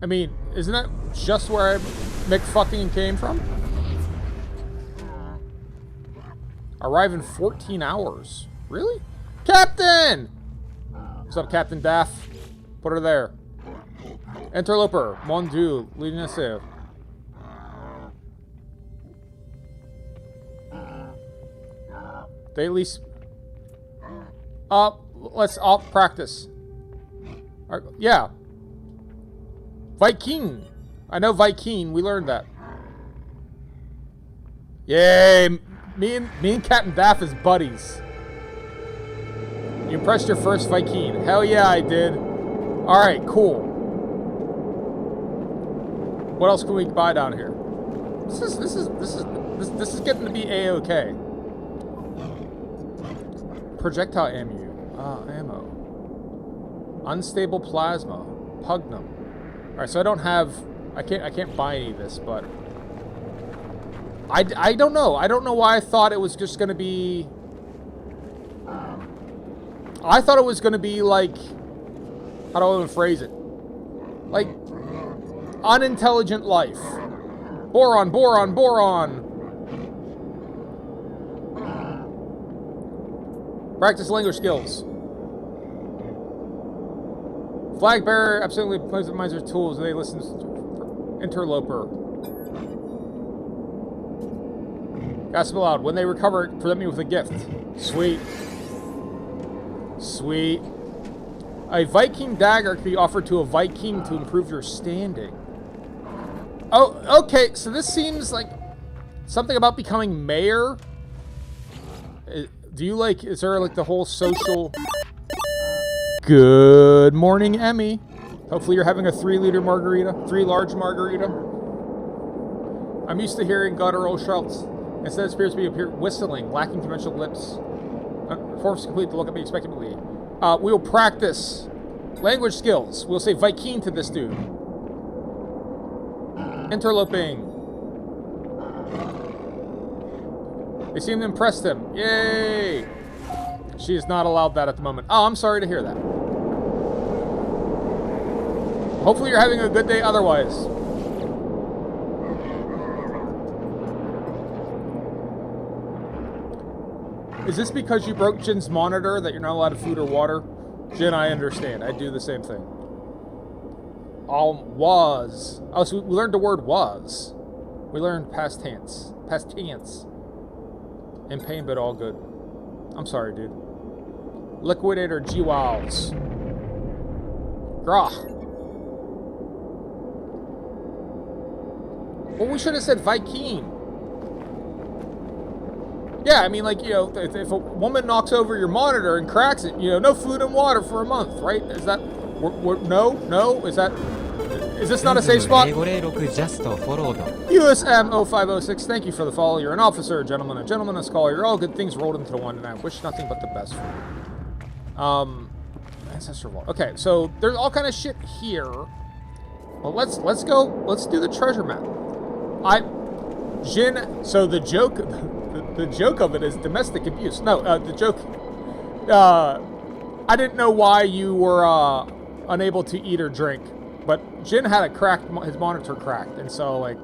I mean, isn't that just where I McFucking came from? Arrive in 14 hours. Really? Captain! What's up, Captain Daff? Put her there. Interloper. Mon Dieu. Leading us in. They at least... I'll practice. Yeah. Viking. I know Viking. We learned that. Yay. Me and Captain Daff is buddies. You impressed your first Viking. Hell yeah, I did. Alright, cool. What else can we buy down here? This is getting to be A-okay. Projectile ammo. Unstable plasma. Pugnum. Alright, so I don't have... I can't buy any of this, but... I don't know. I don't know why I thought it was just gonna be... I thought it was gonna be like... How do I even phrase it? Like... unintelligent life. Boron. Practice language skills. Flag bearer absolutely plays with miser's tools and they listen to interloper. Gossip aloud. When they recover, present me with a gift. Sweet. A Viking dagger can be offered to a Viking to improve your standing. Oh, okay. So this seems like something about becoming mayor. Do you like, is there like the whole social... Good morning, Emmy. Hopefully you're having a 3-liter margarita. 3 large margarita. I'm used to hearing guttural shouts. Instead, it appears to be whistling, lacking conventional lips. Performance complete to look at me expectantly. We will practice language skills. We'll say Viking to this dude. Interloping. They seem to impress him. Yay! She is not allowed that at the moment. Oh, I'm sorry to hear that. Hopefully you're having a good day otherwise. Is this because you broke Jin's monitor that you're not allowed food or water? Jin, I understand. I do the same thing. Was. Oh, so we learned the word was. We learned past tense. Past tense. In pain, but all good. I'm sorry, dude. Liquidator G-Wows. Grah. Well, we should have said Viking. Yeah, I mean, like, you know, if a woman knocks over your monitor and cracks it, you know, no food and water for a month, right? Is that... No? Is that... Is this not a safe spot? USM 0506, thank you for the follow. You're an officer, a gentleman, a scholar. You're all good things rolled into one, and I wish nothing but the best for you. Ancestor Vault. Okay, so there's all kind of shit here. Well, let's go. Let's do the treasure map. Jin. So the joke, the joke of it is domestic abuse. No, the joke. I didn't know why you were unable to eat or drink. But Jin had his monitor cracked, and so, like,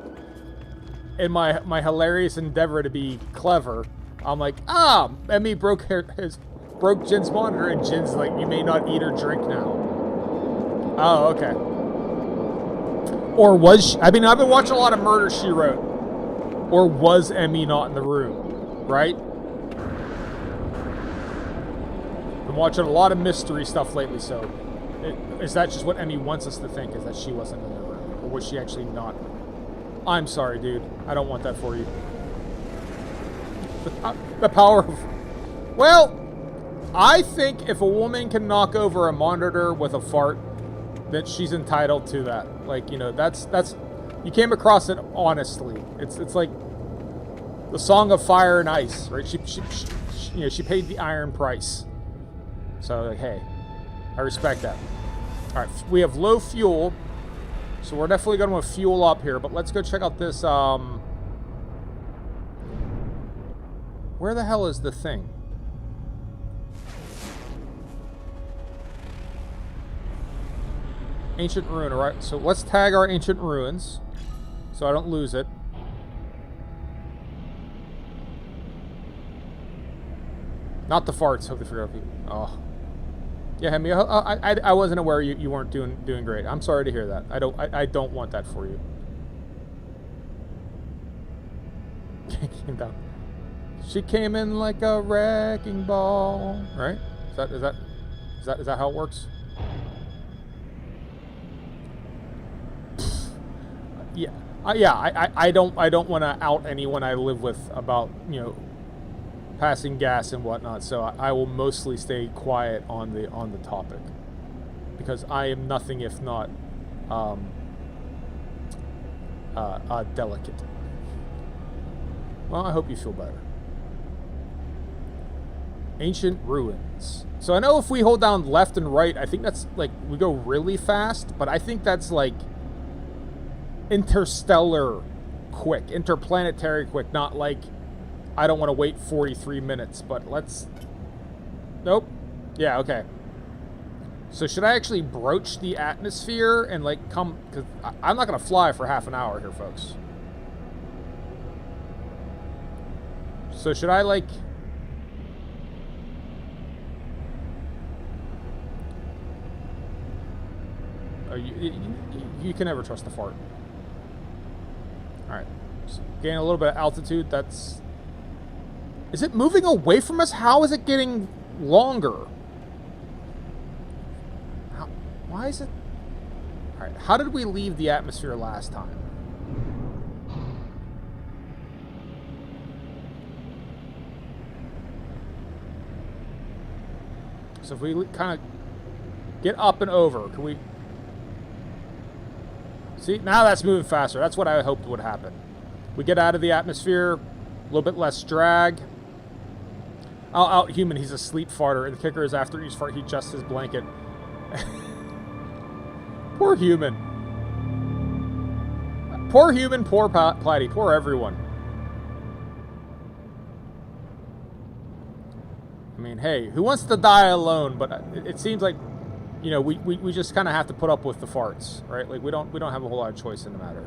in my hilarious endeavor to be clever, I'm like, Emmy broke Jin's monitor, and Jin's like, you may not eat or drink now. Oh, okay. Or was she, I mean, I've been watching a lot of Murder, She Wrote. Or was Emmy not in the room, right? Been watching a lot of mystery stuff lately, so... Is that just what Emmy wants us to think, is that she wasn't in the room? Or was she actually not? I'm sorry, dude. I don't want that for you. The power of... Well, I think if a woman can knock over a monitor with a fart, that she's entitled to that. Like, you know, that's... You came across it honestly. It's like the Song of Fire and Ice, right? She you know, she paid the iron price. So, like, hey, I respect that. All right, we have low fuel, so we're definitely going to fuel up here. But let's go check out this. Where the hell is the thing? Ancient ruin, all right. So let's tag our ancient ruins, so I don't lose it. Not the farts. Hope they figure out. Oh, yeah, Hemi. I wasn't aware you weren't doing great. I'm sorry to hear that. I don't want that for you. Came down. She came in like a wrecking ball. Right? Is that how it works? Yeah. I don't want to out anyone I live with about, you know, passing gas and whatnot, so I will mostly stay quiet on the topic, because I am nothing if not delicate. Well, I hope you feel better. Ancient ruins. So I know if we hold down left and right, I think that's like we go really fast, but I think that's like interstellar quick, interplanetary quick, not like I don't want to wait 43 minutes, but let's... Nope. Yeah, okay. So should I actually broach the atmosphere and, like, come... Because I'm not going to fly for half an hour here, folks. So should I, like... Oh, you can never trust the fart. Alright. So gain a little bit of altitude, that's... Is it moving away from us? How is it getting longer? Why is it... Alright, how did we leave the atmosphere last time? So if we kind of get up and over, can we... See, now that's moving faster. That's what I hoped would happen. We get out of the atmosphere, a little bit less drag. I'll out human, he's a sleep farter, and the kicker is after each fart, he adjusts his blanket. Poor human. Poor human, poor Platy, poor everyone. I mean, hey, who wants to die alone? But it seems like, you know, we just kind of have to put up with the farts, right? Like, we don't have a whole lot of choice in the matter.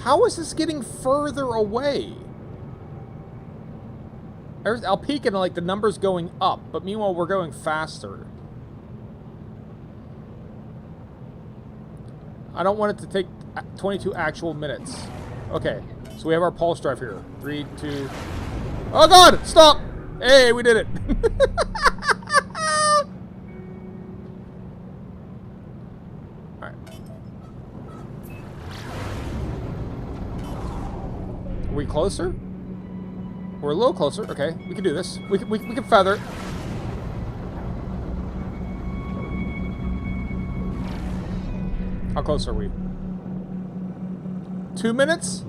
How is this getting further away? I'll peek and, like, the numbers going up, but meanwhile, we're going faster. I don't want it to take 22 actual minutes. Okay, so we have our pulse drive here. 3, 2... Oh, God! Stop! Hey, we did it! Alright. Are we closer? We're a little closer. Okay, we can do this. We can feather it. How close are we? 2 minutes?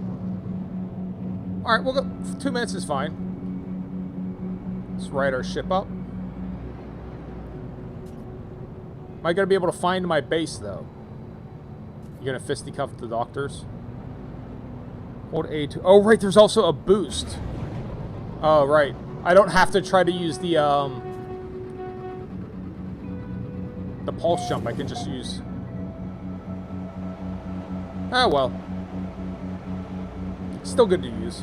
Alright, we'll go. 2 minutes is fine. Let's ride our ship up. Am I going to be able to find my base, though? You going to fisticuff the doctors? Hold A to... Oh, right, there's also a boost. Oh, right. I don't have to try to use the pulse jump. I can just use... Oh, well. Still good to use.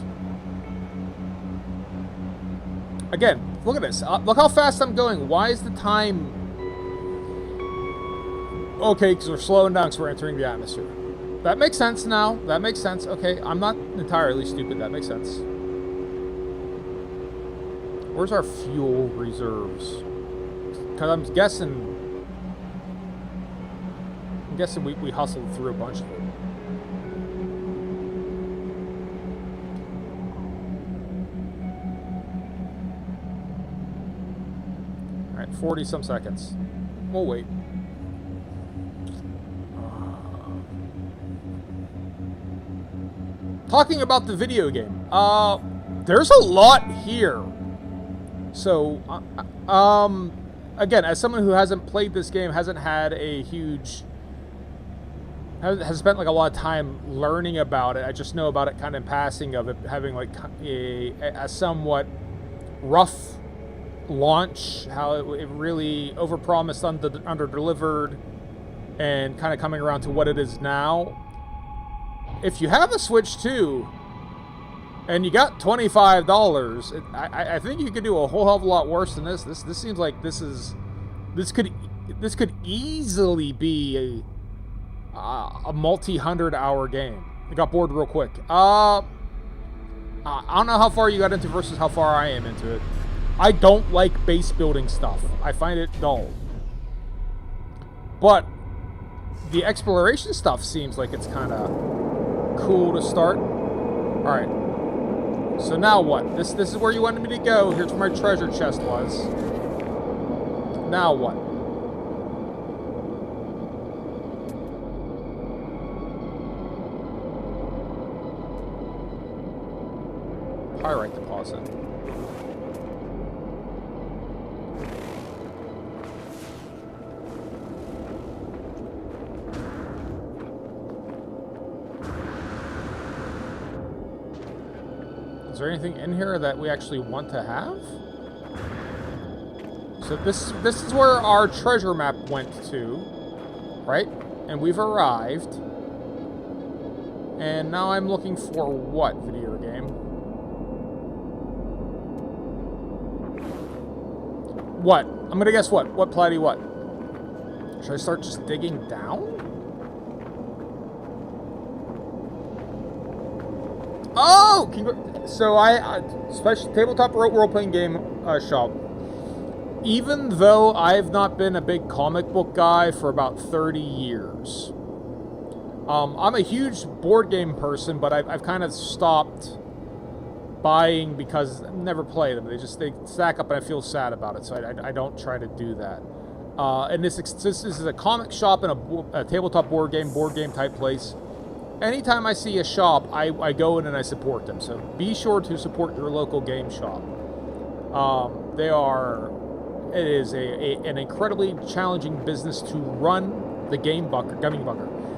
Again, look at this. Look how fast I'm going. Why is the time... Okay, because we're slowing down because we're entering the atmosphere. That makes sense now. That makes sense. Okay, I'm not entirely stupid. That makes sense. Where's our fuel reserves? Because I'm guessing we hustled through a bunch of it. Alright, 40-some seconds. We'll wait. Talking about the video game. There's a lot here. So, again, as someone who hasn't played this game, hasn't had a huge... has spent like a lot of time learning about it. I just know about it kind of in passing, of it having like a somewhat rough launch, how it really overpromised, under-delivered, and kind of coming around to what it is now. If you have a Switch 2 and you got $25, I think you could do a whole hell of a lot worse than this. This seems like this could easily be a multi-100-hour game. I got bored real quick. I don't know how far you got into versus how far I am into it. I don't like base building stuff. I find it dull. But the exploration stuff seems like it's kind of cool to start. Alright. So now what? This is where you wanted me to go. Here's where my treasure chest was. Now what? Pyrite deposit. Is there anything in here that we actually want to have? So this is where our treasure map went to, right? And we've arrived. And now I'm looking for what video game? What? I'm gonna guess what? What, Platy, what? Should I start just digging down? Oh! So special tabletop role-playing game shop. Even though I've not been a big comic book guy for about 30 years. I'm a huge board game person, but I've kind of stopped buying because I never play them. They stack up and I feel sad about it, so I don't try to do that. And this is a comic shop and a tabletop board game type place. Anytime I see a shop, I go in and I support them. So be sure to support your local game shop. It is an incredibly challenging business to run. The Gummy Bunker.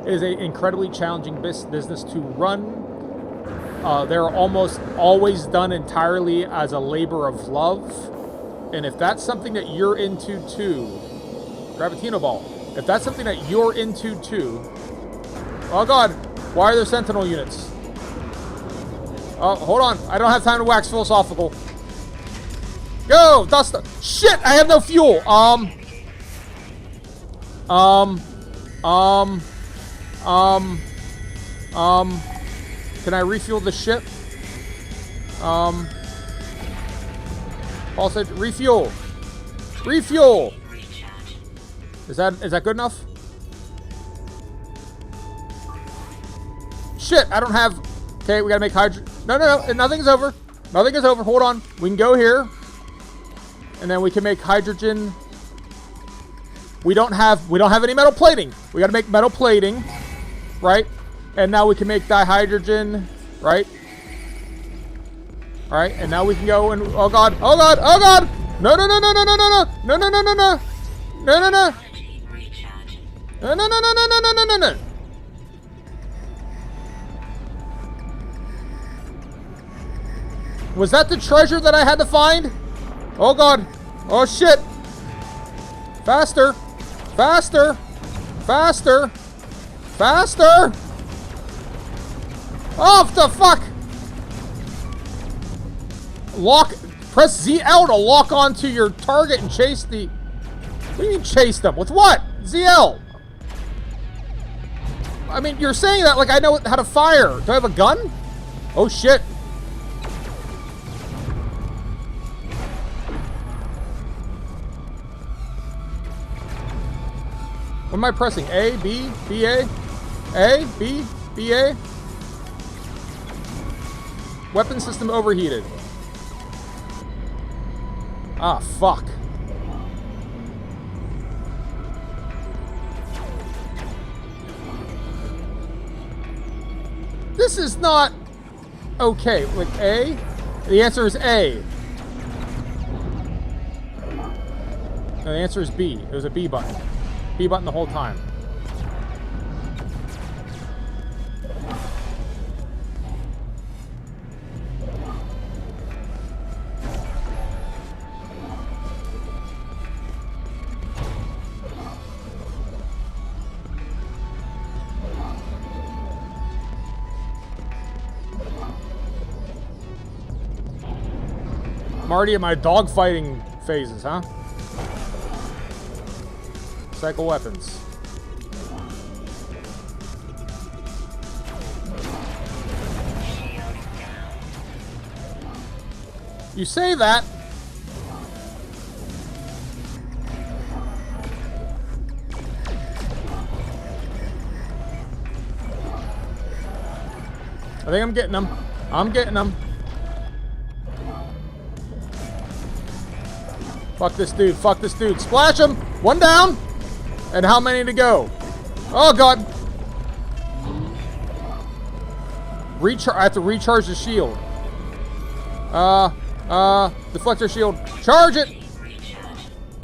It is an incredibly challenging business to run. They're almost always done entirely as a labor of love. And if that's something that you're into too, Gravitino Ball. If that's something that you're into too, oh god, why are there sentinel units? Oh, hold on, I don't have time to wax philosophical. Go, dust. Shit, I have no fuel. Can I refuel the ship? Paul said refuel. Refuel. Is that good enough? Shit, I don't have. Okay, we gotta make hydrogen. No, nothing's over. Nothing is over. Hold on. We can go here, and then we can make hydrogen. We don't have any metal plating. We gotta make metal plating, right? And now we can make dihydrogen, right? All right, and now we can go and oh god, oh god, oh god! No! No! Was that the treasure that I had to find? Oh god! Oh shit! Faster! Faster! Faster! Faster! Oh, the fuck! Press ZL to lock onto your target and chase the... What do you mean chase them? With what? ZL! I mean, you're saying that like I know how to fire. Do I have a gun? Oh shit. What am I pressing? A, B, B, A? A, B, B, A? Weapon system overheated. Ah, fuck. This is not okay. Like A? The answer is A. No, the answer is B. It was a B button. B button the whole time. I'm already at my dogfighting phases, huh? Cycle weapons. You say that. I think I'm getting them. I'm getting them. Fuck this dude. Fuck this dude. Splash him. One down. And how many to go? Oh, God. I have to recharge the shield. Deflector shield. Charge it.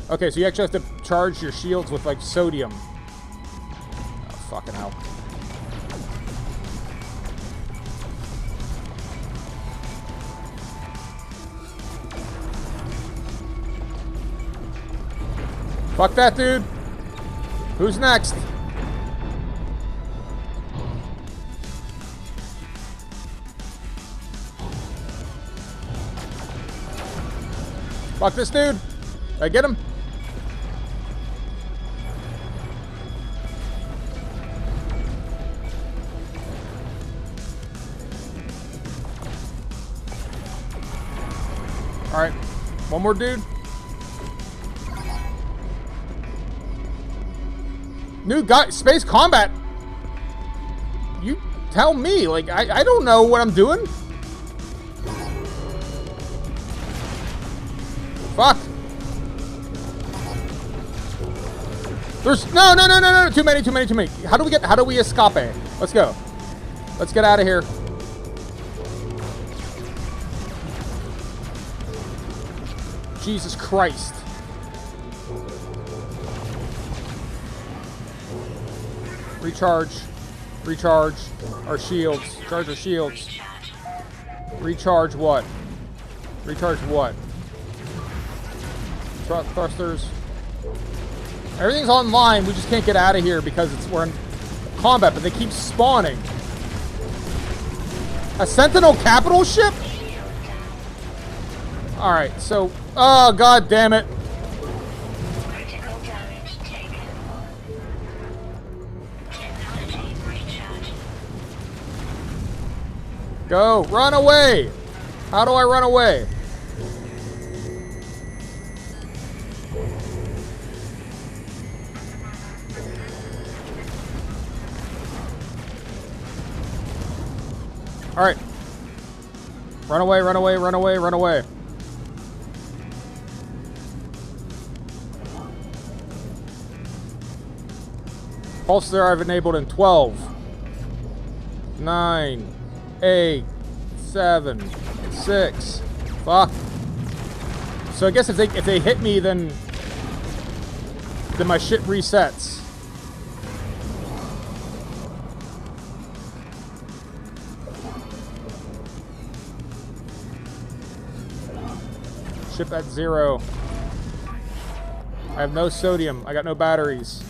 Okay, so you actually have to charge your shields with, like, sodium. Oh, fucking hell. Fuck that, dude. Who's next? Fuck this dude. Did I get him? Alright. One more dude. New guy, space combat. You tell me, like, I don't know what I'm doing. Fuck. There's no, too many. How do we escape? Let's go. Let's get out of here. Jesus Christ. Recharge our shields. Charge our shields. Recharge what? Recharge what? Thrusters. Everything's online. We just can't get out of here because we're in combat, but they keep spawning. A Sentinel capital ship? Alright, so... Oh, God damn it. Go! Run away! How do I run away? Alright. Run away, run away, run away, run away. Pulse there I've enabled in 12. 9. 8, 7, 6. Fuck. So I guess if they hit me, then my shit resets. Ship at 0. I have no sodium. I got no batteries.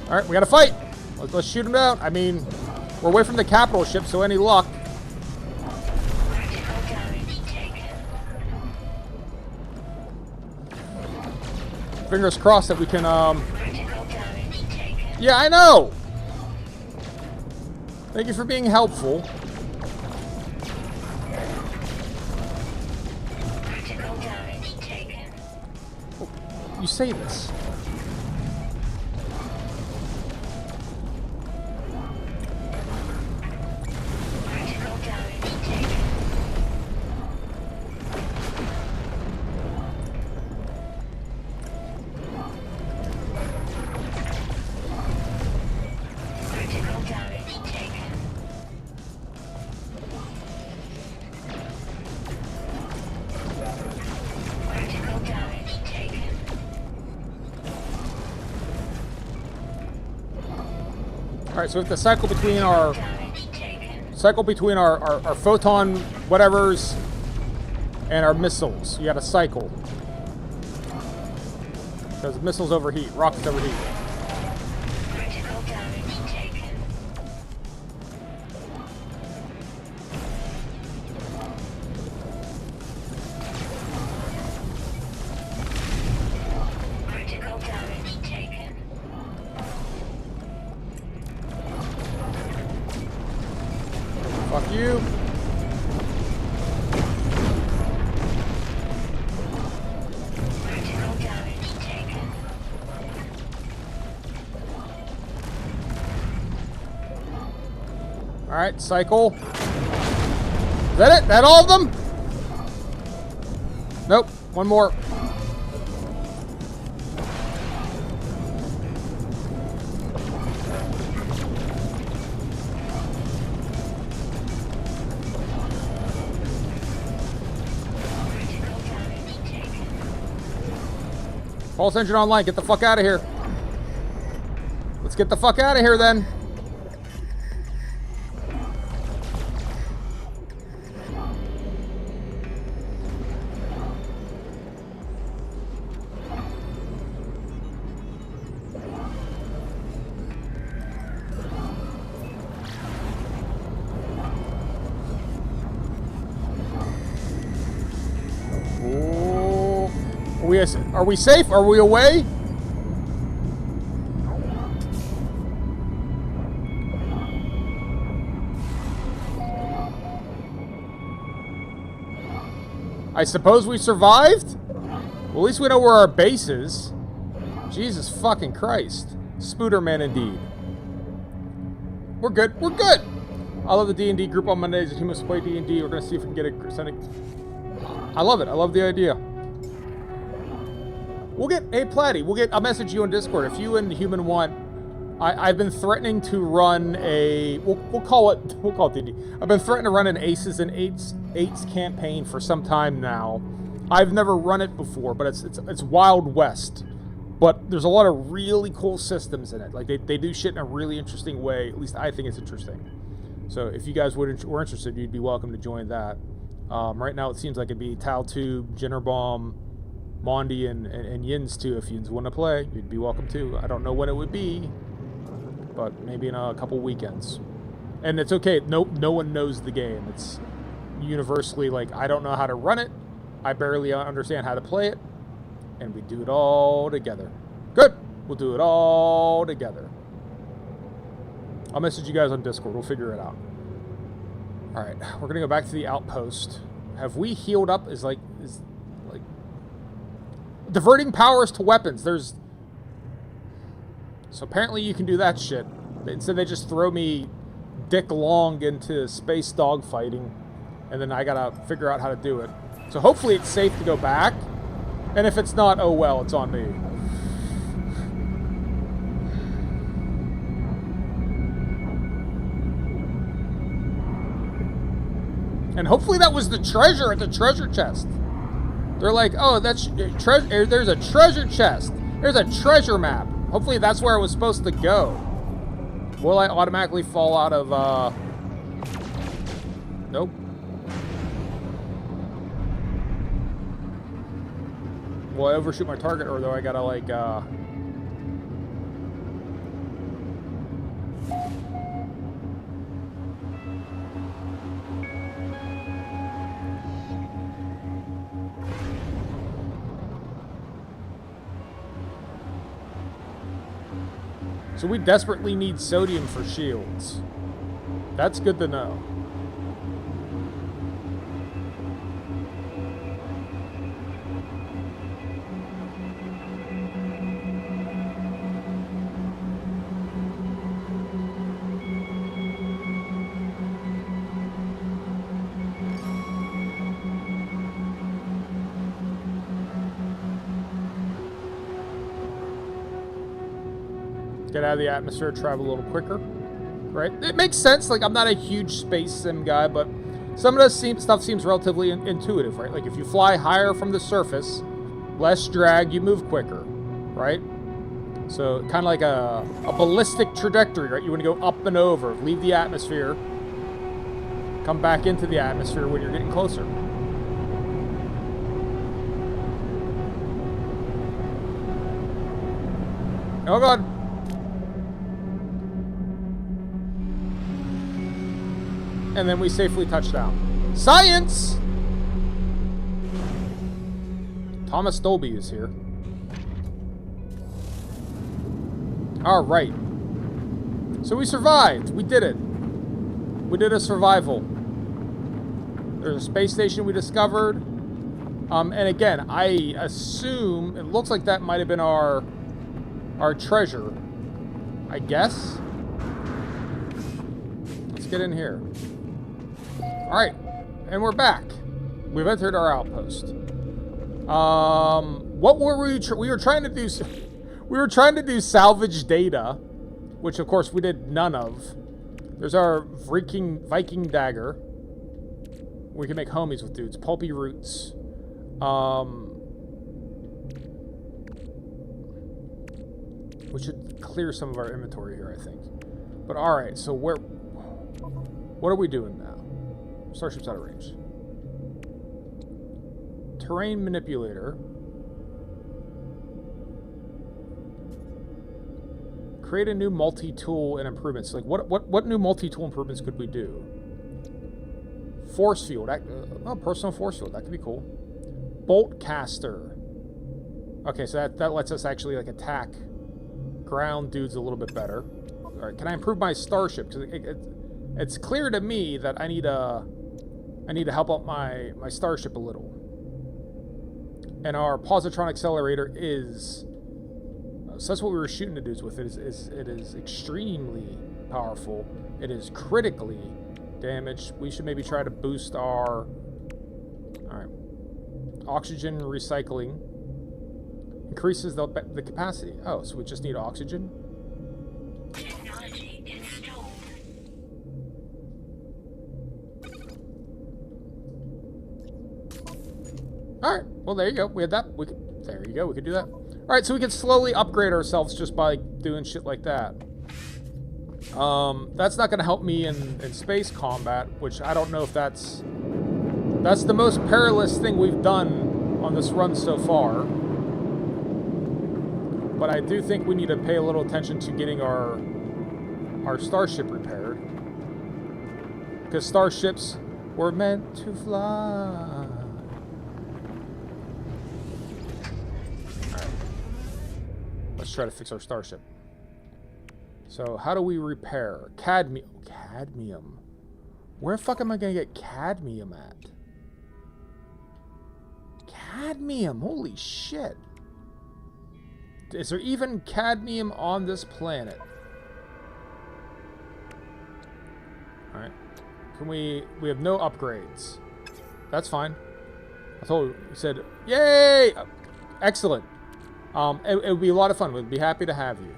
Alright, we gotta fight! Let's shoot him down. I mean, we're away from the capital ship, so any luck. Fingers crossed that we can, Yeah, I know! Thank you for being helpful. you say this? Critical damage taken. Critical damage taken. Critical damage taken. All right, so we have to cycle between our Damage taken. our photon whatevers and our missiles. You got to cycle because missiles overheat, rockets overheat. Critical damage taken. Critical damage taken. Fuck you. Critical damage taken. All right, cycle. Is that it? That all of them? Nope. One more. Critical damage taken. Pulse engine online. Get the fuck out of here. Let's get the fuck out of here then. Ooh. Are we safe? Are we away? I suppose we survived? Well, at least we know where our base is. Jesus fucking Christ. Spooderman indeed. We're good. We're good. I love the D&D group on Mondays. If you must play D&D, we're going to see if we can get I love it. I love the idea. We'll get, hey Platty, I'll message you on Discord. If you and Human want, I've been threatening to run a, we'll call it D&D. I've been threatening to run an Aces and Eights campaign for some time now. I've never run it before, but it's Wild West. But there's a lot of really cool systems in it. Like they do shit in a really interesting way. At least I think it's interesting. So if you guys were interested, you'd be welcome to join that. Right now it seems like it'd be Taltube, Jinnerbomb, Mondi, and Yins too. If you want to play, you'd be welcome to. I don't know when it would be, but maybe in a couple weekends. And it's okay. No one knows the game. It's universally like, I don't know how to run it. I barely understand how to play it. And we do it all together. Good. We'll do it all together. I'll message you guys on Discord. We'll figure it out. All right, we're gonna go back to the outpost. Have we healed up? Is like diverting powers to weapons. So apparently you can do that shit. Instead they just throw me dick long into space dog fighting, and then I gotta figure out how to do it. So hopefully it's safe to go back, and if it's not, oh well, it's on me. And hopefully that was the treasure at the treasure chest. They're like, oh, that's there's a treasure chest. There's a treasure map. Hopefully that's where I was supposed to go. Will I automatically fall out of, Nope. Will I overshoot my target, or do I gotta, like, So we desperately need sodium for shields. That's good to know. Get out of the atmosphere, travel a little quicker. Right? It makes sense. Like, I'm not a huge space sim guy, but some of this stuff seems relatively intuitive, right? Like, if you fly higher from the surface, less drag, you move quicker, right? So, kind of like a ballistic trajectory, right? You want to go up and over, leave the atmosphere, come back into the atmosphere when you're getting closer. Oh, God. And then we safely touch down. Science! Thomas Dolby is here. Alright. So we survived. We did it. We did a survival. There's a space station we discovered. And again, I assume it looks like that might have been our treasure. I guess. Let's get in here. Alright, and we're back. We've entered our outpost. What were we were trying to do? We were trying to do salvage data, which of course we did none of. There's our Viking dagger. We can make homies with dudes. Pulpy roots. We should clear some of our inventory here, I think. But alright, so what are we doing now? Starship's out of range. Terrain manipulator. Create a new multi-tool and improvements. Like, what new multi-tool improvements could we do? Force field. Personal force field. That could be cool. Bolt caster. Okay, so that lets us actually, like, attack ground dudes a little bit better. Alright, can I improve my starship? Because it's clear to me that I need to help out my starship a little. And our positron accelerator is... So that's what we were shooting the dudes with. It is extremely powerful. It is critically damaged. We should maybe try to boost our... Alright. Oxygen recycling. Increases the capacity. Oh, so we just need oxygen? Technology installed. Alright, well there you go. We had that. There you go, we could do that. Alright, so we can slowly upgrade ourselves just by doing shit like that. That's not going to help me in space combat, which I don't know if that's the most perilous thing we've done on this run so far. But I do think we need to pay a little attention to getting our starship repaired. Because starships were meant to fly. Alright. Let's try to fix our starship. So, how do we repair? Cadmium. Cadmium. Where the fuck am I going to get cadmium at? Cadmium! Holy shit! Is there even cadmium on this planet? Alright. Can we have no upgrades. That's fine. I told you, said, yay! Excellent. It would be a lot of fun. We'd be happy to have you.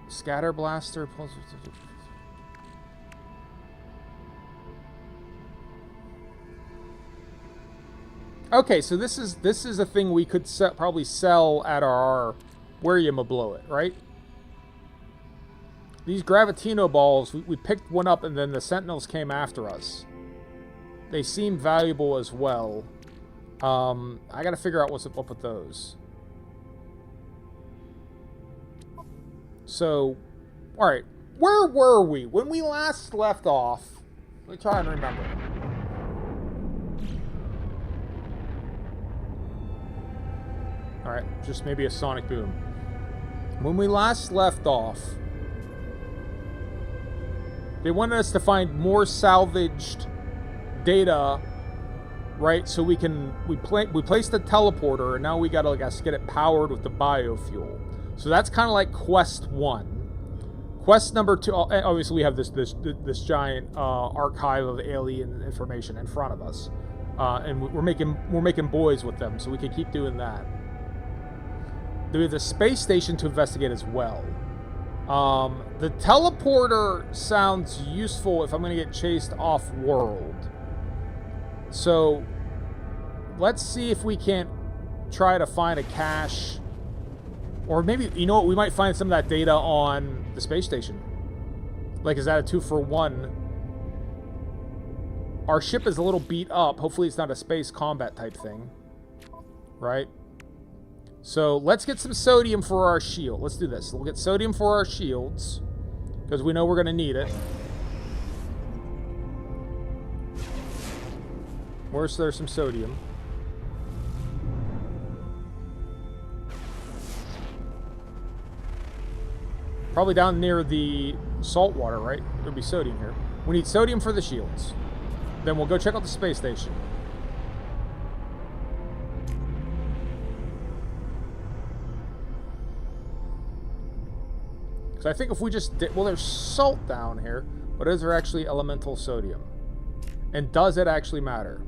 Scatter blaster. Okay, so this is a thing we could probably sell at our where you ma blow it, right? These Gravitino balls, we picked one up and then the Sentinels came after us. They seem valuable as well. I gotta figure out what's up with those. So, alright. Where were we? When we last left off, let me try and remember. Alright, just maybe a sonic boom. When we last left off, they wanted us to find more salvaged data, right? So we placed the teleporter, and now we gotta, like, get it powered with the biofuel. So that's kind of like quest 1. Quest number 2, obviously we have this giant archive of alien information in front of us, and we're making boys with them, so we can keep doing that. we have the space station to investigate as well. The teleporter sounds useful if I'm going to get chased off-world. So, let's see if we can't try to find a cache. Or maybe, you know what, we might find some of that data on the space station. Like, is that a 2-for-1? Our ship is a little beat up. Hopefully it's not a space combat type thing. Right? So, let's get some sodium for our shield. Let's do this. We'll get sodium for our shields. Because we know we're going to need it. Where's there some sodium? Probably down near the salt water, right? There'll be sodium here. We need sodium for the shields. Then we'll go check out the space station. So I think if we just did... Well, there's salt down here, but is there actually elemental sodium? And does it actually matter?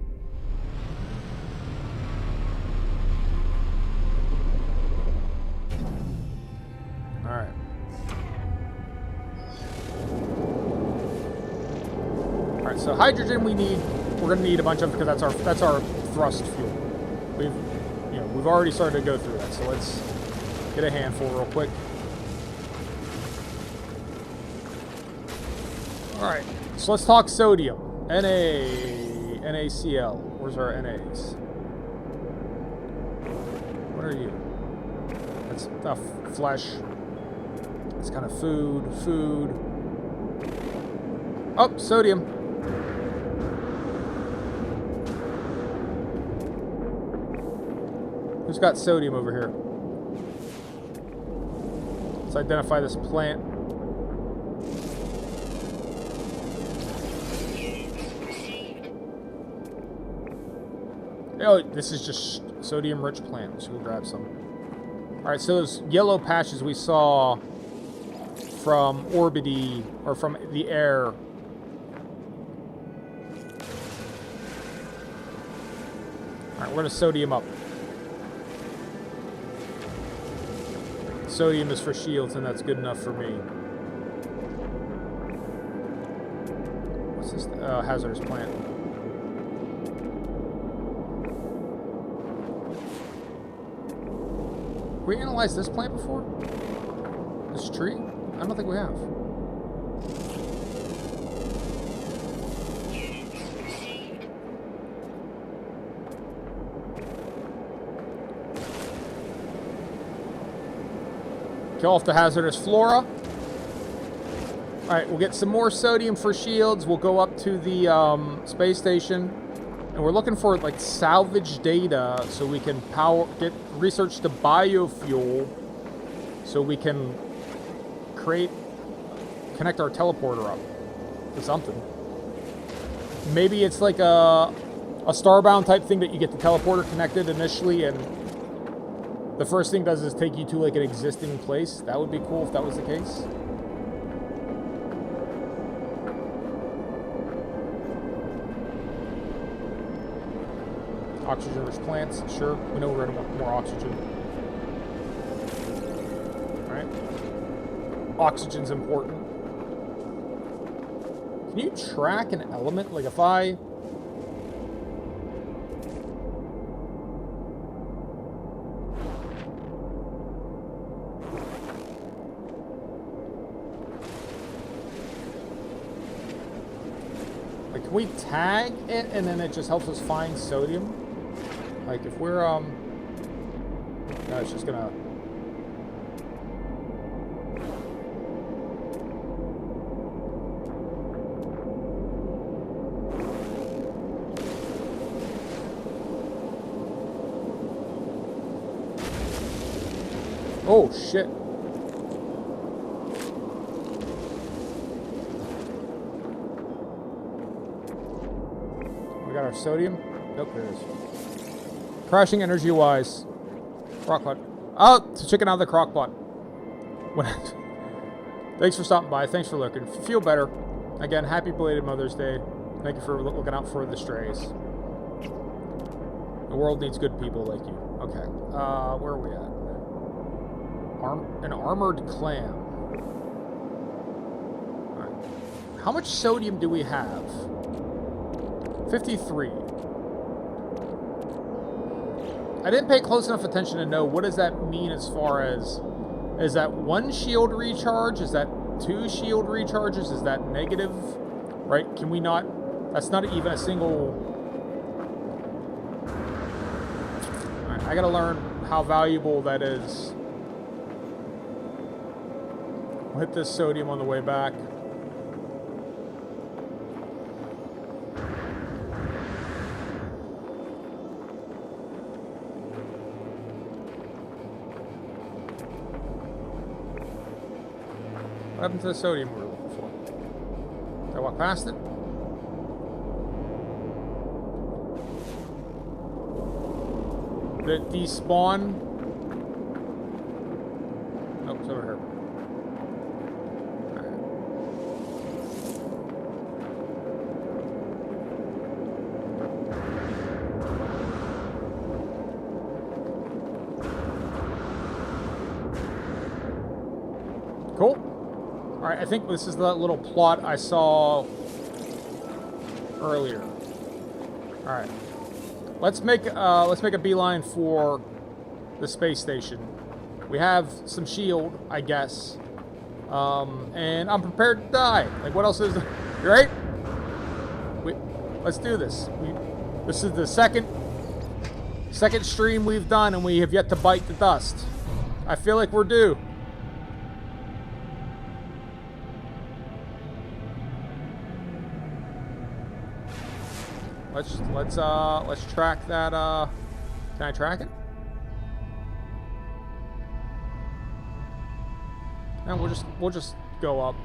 Alright. Alright, so hydrogen we need... We're going to need a bunch of because that's our thrust fuel. We've already started to go through that, so let's get a handful real quick. Alright, so let's talk sodium. NaCl. Where's our NAs? What are you? That's flesh. It's kind of food. Oh, sodium. Who's got sodium over here? Let's identify this plant. Oh, this is just sodium-rich plant. So we'll grab some. Alright, so those yellow patches we saw from Orbity, or from the air. Alright, we're going to sodium up. Sodium is for shields, and that's good enough for me. What's this? Hazardous plant. We analyzed this plant before? This tree? I don't think we have. Kill off the hazardous flora. Alright, we'll get some more sodium for shields. We'll go up to the space station. And we're looking for like salvage data so we can get research to biofuel so we can connect our teleporter up to something. Maybe it's like a Starbound type thing that you get the teleporter connected initially and the first thing it does is take you to like an existing place. That would be cool if that was the case. Oxygen-rich plants, sure. We know we're going to want more oxygen. Alright. Oxygen's important. Can you track an element? Like if I... Like, can we tag it and then it just helps us find sodium? Like, if we're, no, it's just gonna... Oh, shit. We got our sodium? Nope, there it is. Crashing energy-wise. Crockpot. Oh, it's a chicken out of the crockpot. Thanks for stopping by. Thanks for looking. Feel better. Again, happy belated Mother's Day. Thank you for looking out for the strays. The world needs good people like you. Okay. Where are we at? An armored clam. Alright. How much sodium do we have? 53. I didn't pay close enough attention to know what does that mean as far as... Is that 1 shield recharge? Is that 2 shield recharges? Is that negative? Right? Can we not... That's not even a single... Alright, I gotta learn how valuable that is. We'll hit this sodium on the way back. What happened to the sodium we were looking for? Did I walk past it? Did it despawn? Nope, it's over here. Alright. Cool. Alright, I think this is the little plot I saw earlier. Alright. Let's make a beeline for the space station. We have some shield, I guess. And I'm prepared to die. Like, what else is there? You right? Let's do this. This is the second stream we've done, and we have yet to bite the dust. I feel like we're due. Let's track that. Can I track it? And we'll just go up.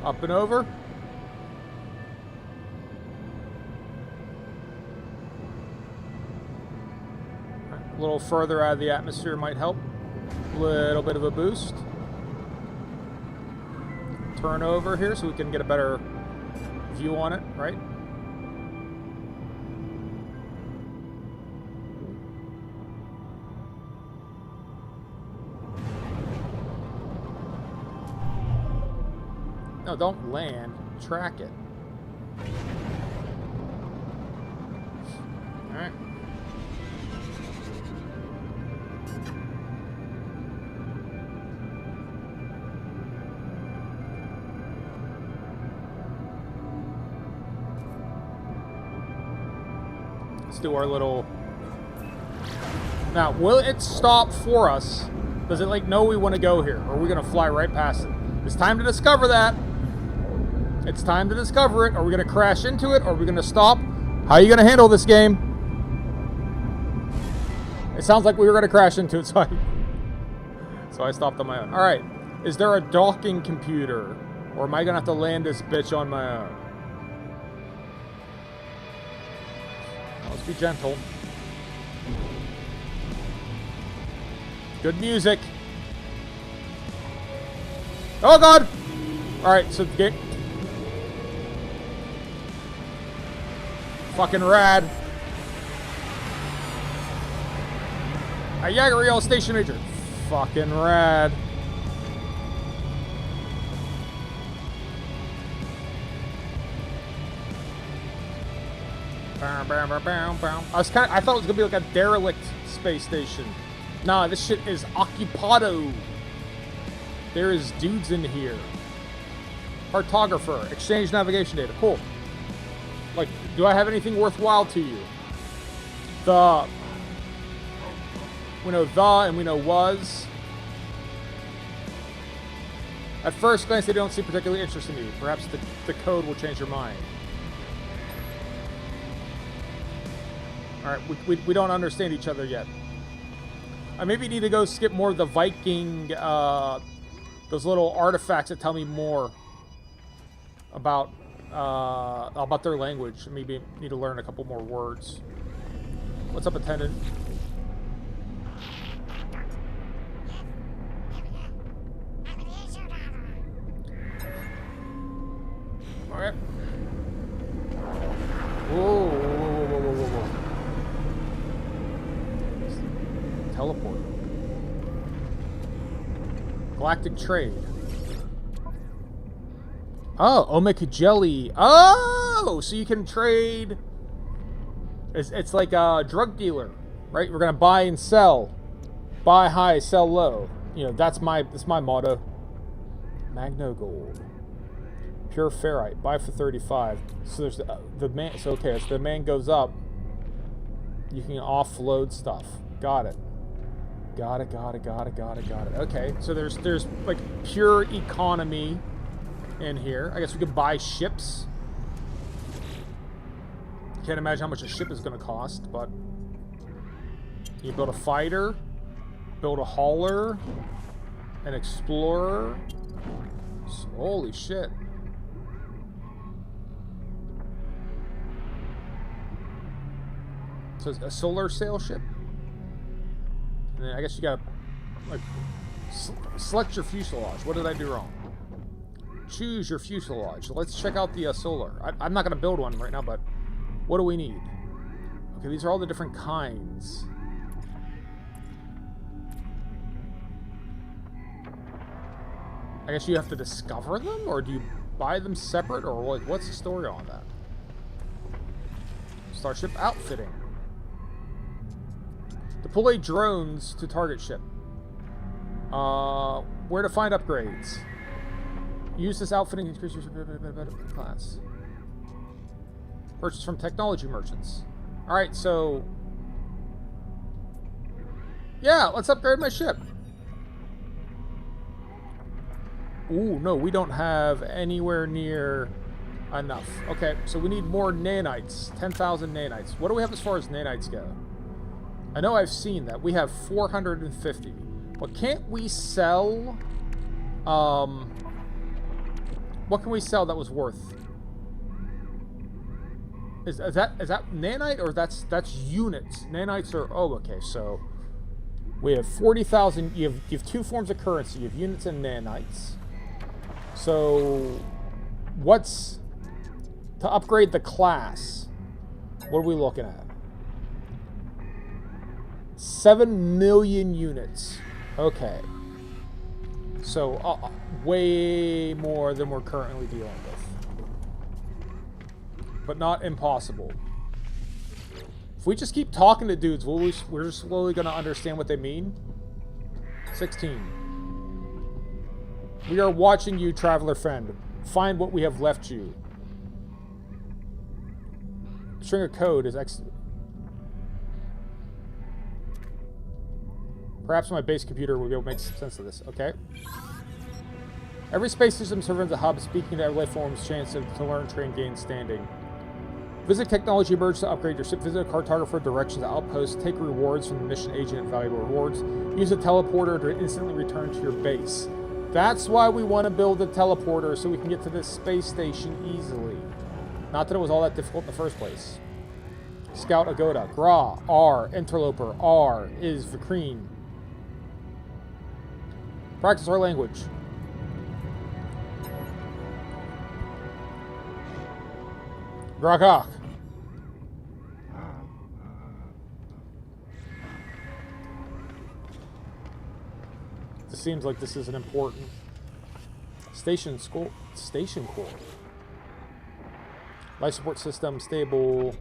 Up and over. A little further out of the atmosphere might help. A little bit of a boost. Turn over here so we can get a better view on it, right? No, don't land. Track it. Alright. Do our little... Now, will it stop for us? Does it, like, know we want to go here? Or are we going to fly right past it? It's time to discover that. It's time to discover it. Are we going to crash into it? Or are we going to stop? How are you going to handle this game? It sounds like we were going to crash into it, so I stopped on my own. Alright. Is there a docking computer? Or am I going to have to land this bitch on my own? Let's be gentle. Good music. Oh god! Alright, so get... Fucking rad. A Yagariel Station Major. Fucking rad. I thought it was gonna be like a derelict space station. Nah, this shit is occupado. There is dudes in here. Cartographer, exchange navigation data. Cool. Like, do I have anything worthwhile to you? We know the and we know was. At first glance, they don't seem particularly interesting to you. Perhaps the code will change your mind. Alright, we don't understand each other yet. I maybe need to go skip more of the Viking, those little artifacts that tell me more about their language. Maybe need to learn a couple more words. What's up, attendant? Alright. Whoa, whoa, whoa, whoa, whoa, whoa. teleport. Galactic trade. Oh, Omega Jelly. Oh, so you can trade. It's like a drug dealer, right? We're gonna buy and sell, buy high, sell low. You know, that's my motto. Magno Gold, pure ferrite, buy for 35. So there's the man. So okay, so the man goes up. You can offload stuff. Got it. Got it. Okay, so there's like pure economy in here. I guess we could buy ships. Can't imagine how much a ship is going to cost, but you build a fighter, build a hauler, an explorer. Holy shit. So it's a solar sail ship. And then I guess you gotta like select your fuselage. What did I do wrong? Choose your fuselage. Let's check out the solar. I'm not gonna build one right now, but what do we need? Okay, these are all the different kinds. I guess you have to discover them, or do you buy them separate, or like what's the story on that? Starship outfitting. Deploy drones to target ship. Where to find upgrades? Use this outfitting to increase your class. Purchase from technology merchants. Alright, so... yeah, let's upgrade my ship. Ooh, no, we don't have anywhere near enough. Okay, so we need more nanites. 10,000 nanites. What do we have as far as nanites go? I know I've seen that. We have 450. But can't we sell... what can we sell that was worth? Is that nanite, or that's units? Nanites are... oh, okay, so... we have 40,000... You have two forms of currency. You have units and nanites. So... what's... to upgrade the class? What are we looking at? 7 million units. Okay. So, way more than we're currently dealing with. But not impossible. If we just keep talking to dudes, we're just slowly going to understand what they mean. 16. We are watching you, traveler friend. Find what we have left you. String of code is perhaps my base computer will be able to make sense of this. Okay. Every space system serves as a hub, speaking to every life form's chance to learn, train, gain standing. Visit Technology Merge to upgrade your ship. Visit a cartographer, directions, outposts. Take rewards from the mission agent and valuable rewards. Use a teleporter to instantly return to your base. That's why we want to build a teleporter, so we can get to this space station easily. Not that it was all that difficult in the first place. Scout Agoda. Gra. R. Interloper. R. Is Vikreen. Practice our language. Grakak. This seems like this is an important station core. Life support system stable.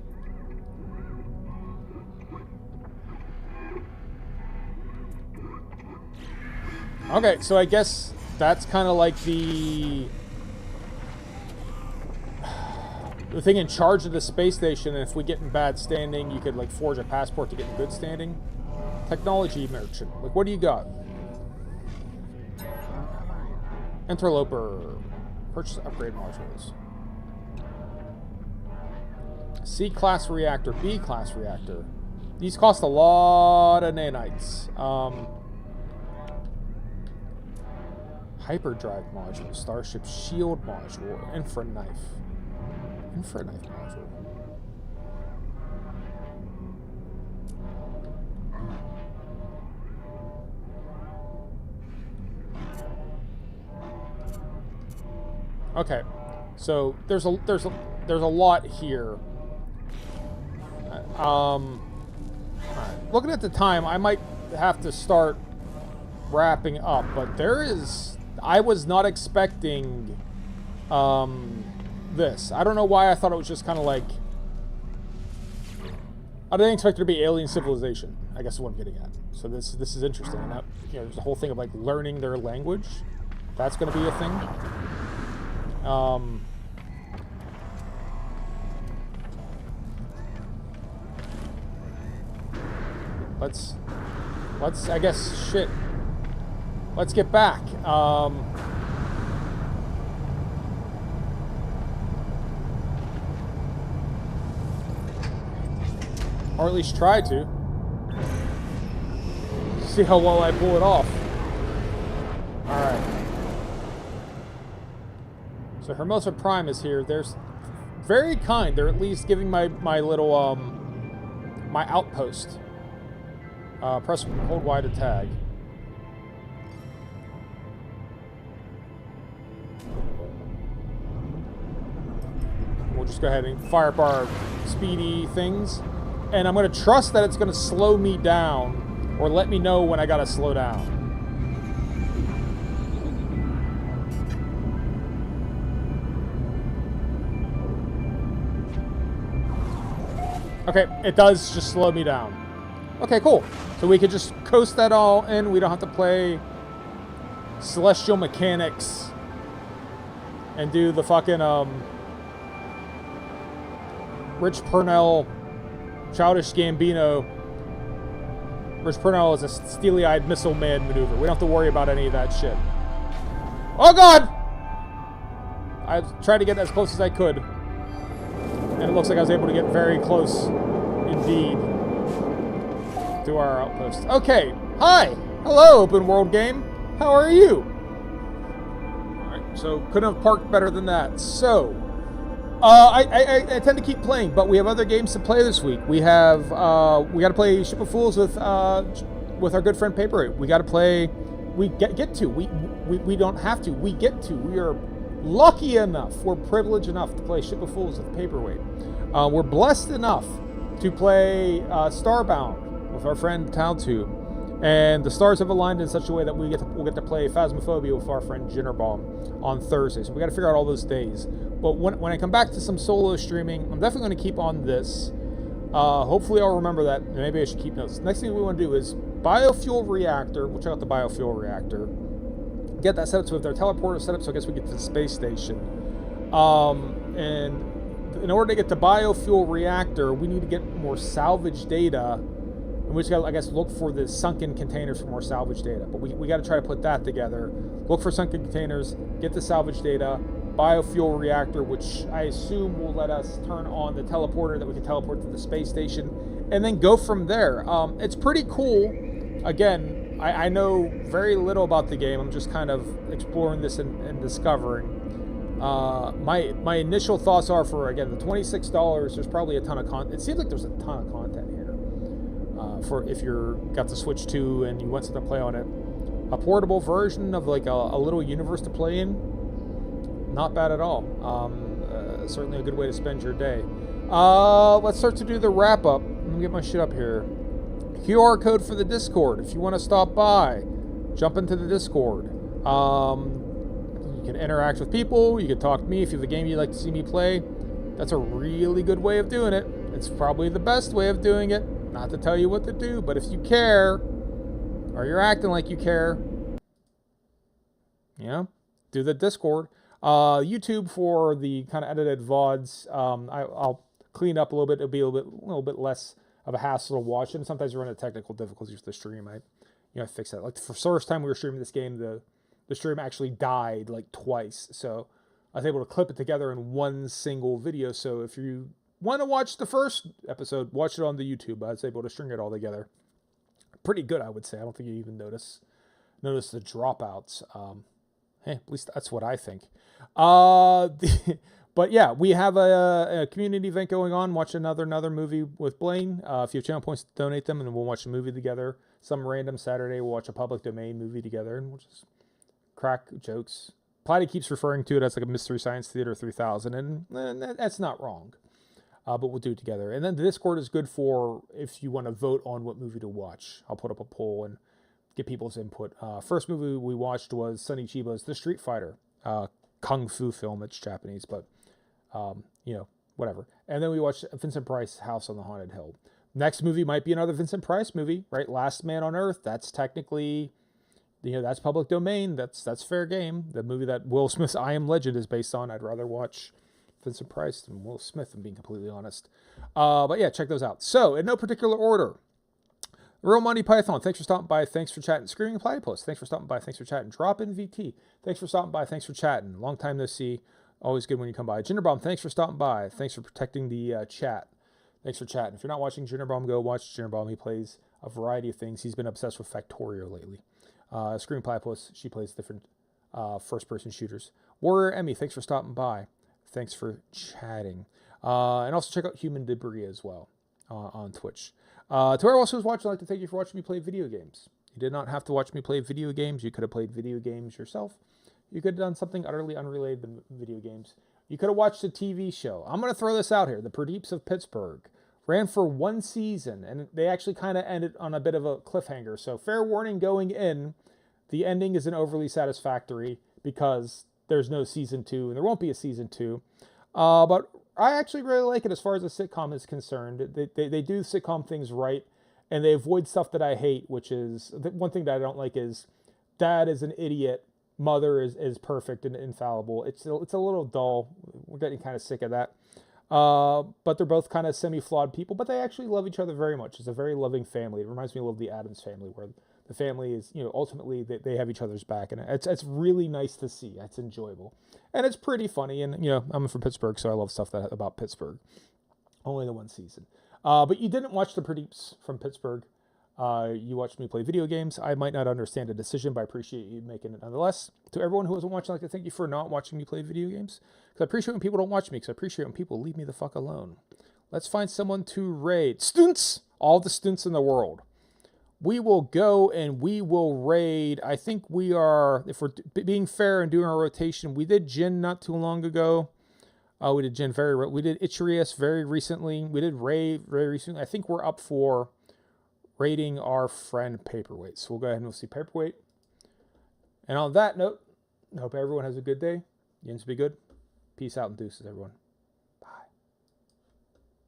Okay, so I guess that's kind of like the thing in charge of the space station, and if we get in bad standing, you could like forge a passport to get in good standing. Technology merchant. Like, what do you got? Interloper. Purchase upgrade modules. C-class reactor, B-class reactor. These cost a lot of nanites. Hyperdrive module, Starship shield module, infra knife module. Okay, so there's a lot here. Alright. Looking at the time, I might have to start wrapping up, but there is... I was not expecting this. I don't know why I thought it was just kind of like... I didn't expect there to be alien civilization, I guess is what I'm getting at. So this is interesting. And that, you know, there's a whole thing of like learning their language. That's going to be a thing. Let's I guess shit. Let's get back. Or at least try to. See how well I pull it off. Alright. So Hermosa Prime is here. They're very kind. They're at least giving my little, my outpost. Press hold Y to tag. We'll just go ahead and fire up our speedy things. And I'm going to trust that it's going to slow me down or let me know when I got to slow down. Okay, it does just slow me down. Okay, cool. So we could just coast that all in. We don't have to play Celestial Mechanics and do the fucking Rich Purnell, Childish Gambino. Rich Purnell is a steely-eyed missile man maneuver. We don't have to worry about any of that shit. Oh god! I tried to get as close as I could. And it looks like I was able to get very close indeed to our outpost. Okay. Hi! Hello, open world game. How are you? Alright, so couldn't have parked better than that. So, I tend to keep playing, but we have other games to play this week. We have, we gotta play Ship of Fools with our good friend Paperweight. We gotta play, we don't have to, we get to. We are lucky enough, we're privileged enough to play Ship of Fools with Paperweight. We're blessed enough to play Starbound with our friend Taltube. And the stars have aligned in such a way that we'll get to play Phasmophobia with our friend Jinnerbomb on Thursday. So we got to figure out all those days. But when I come back to some solo streaming, I'm definitely going to keep on this. Hopefully I'll remember that. Maybe I should keep notes. Next thing we want to do is Biofuel Reactor. We'll check out the Biofuel Reactor. Get that set up. So with our teleporter set up, so I guess we get to the space station. And in order to get to Biofuel Reactor, we need to get more salvage data. And we just got to, I guess, look for the sunken containers for more salvage data. But we got to try to put that together. Look for sunken containers, get the salvage data, Biofuel Reactor, which I assume will let us turn on the teleporter that we can teleport to the space station, and then go from there. It's pretty cool. Again, I know very little about the game. I'm just kind of exploring this and discovering. My initial thoughts are for, again, the $26, there's probably a ton of content. It seems like there's a ton of content here. For if you're got the Switch 2 and you want something to play on it. A portable version of like a little universe to play in. Not bad at all. Certainly a good way to spend your day. Let's start to do the wrap up. Let me get my shit up here. QR code for the Discord. If you want to stop by, jump into the Discord. You can interact with people. You can talk to me if you have a game you'd like to see me play. That's a really good way of doing it. It's probably the best way of doing it. Not to tell you what to do, but if you care, or you're acting like you care, you know, do the Discord. YouTube for the kind of edited VODs. I'll clean up a little bit. It'll be a little bit less of a hassle to watch. And sometimes we run into technical difficulties with the stream. I fix that. Like the first time we were streaming this game, the stream actually died like twice. So I was able to clip it together in one single video. So if you want to watch the first episode, watch it on the YouTube. I was able to string it all together. Pretty good, I would say. I don't think you even notice the dropouts. Hey, at least that's what I think. But yeah, we have a community event going on. Watch another movie with Blaine. If you have channel points, donate them, and then we'll watch a movie together. Some random Saturday, we'll watch a public domain movie together, and we'll just crack jokes. Platy keeps referring to it as like a Mystery Science Theater 3000, and that's not wrong. but we'll do it together. And then the Discord is good for if you want to vote on what movie to watch. I'll put up a poll and get people's input. First movie we watched was Sonny Chiba's The Street Fighter, kung fu film. It's Japanese, but whatever. And then we watched Vincent Price, House on the Haunted Hill. Next movie might be another Vincent Price movie, right? Last Man on Earth. That's technically, that's public domain. That's fair game. The movie that Will Smith's I Am Legend is based on. I'd rather watch Vincent Price than Will Smith, I'm being completely honest. But yeah, check those out. So, in no particular order, Real Monty Python, thanks for stopping by. Thanks for chatting. Screaming Platypus, thanks for stopping by. Thanks for chatting. Drop in VT, thanks for stopping by. Thanks for chatting. Long time no see. Always good when you come by. Gingerbomb, thanks for stopping by. Thanks for protecting the chat. Thanks for chatting. If you're not watching Gingerbomb, go watch Gingerbomb. He plays a variety of things. He's been obsessed with Factorio lately. Screaming Platypus, she plays different first-person shooters. Warrior Emmy, thanks for stopping by. Thanks for chatting. And also check out Human Debris as well on Twitch. To everyone else who's watching, I'd like to thank you for watching me play video games. You did not have to watch me play video games. You could have played video games yourself. You could have done something utterly unrelated to video games. You could have watched a TV show. I'm going to throw this out here. The Pradeeps of Pittsburgh ran for one season, and they actually kind of ended on a bit of a cliffhanger. So fair warning going in, the ending isn't overly satisfactory because there's no season 2, and there won't be a season 2. But I actually really like it as far as a sitcom is concerned. They do sitcom things right, and they avoid stuff that I hate, which is, one thing that I don't like is dad is an idiot, mother is perfect and infallible. It's a little dull. We're getting kind of sick of that. But they're both kind of semi-flawed people, but they actually love each other very much. It's a very loving family. It reminds me of the Addams Family, where the family is, ultimately they have each other's back, and it's really nice to see. It's enjoyable, and it's pretty funny. And I'm from Pittsburgh, so I love stuff about Pittsburgh. Only the one season, but you didn't watch the Pradeeps from Pittsburgh. You watched me play video games. I might not understand a decision, but I appreciate you making it nonetheless. To everyone who wasn't watching, I'd like to thank you for not watching me play video games. Because I appreciate when people don't watch me, because I appreciate when people leave me the fuck alone. Let's find someone to raid. Stunts! All the stunts in the world. We will go and we will raid. I think we are, if we're being fair and doing our rotation, we did Jin not too long ago. We did Jin we did Ichirius very recently. We did Ray very recently. I think we're up for rating our friend Paperweight. So we'll go ahead and we'll see Paperweight. And on that note, I hope everyone has a good day. Yins be good. Peace out and deuces, everyone.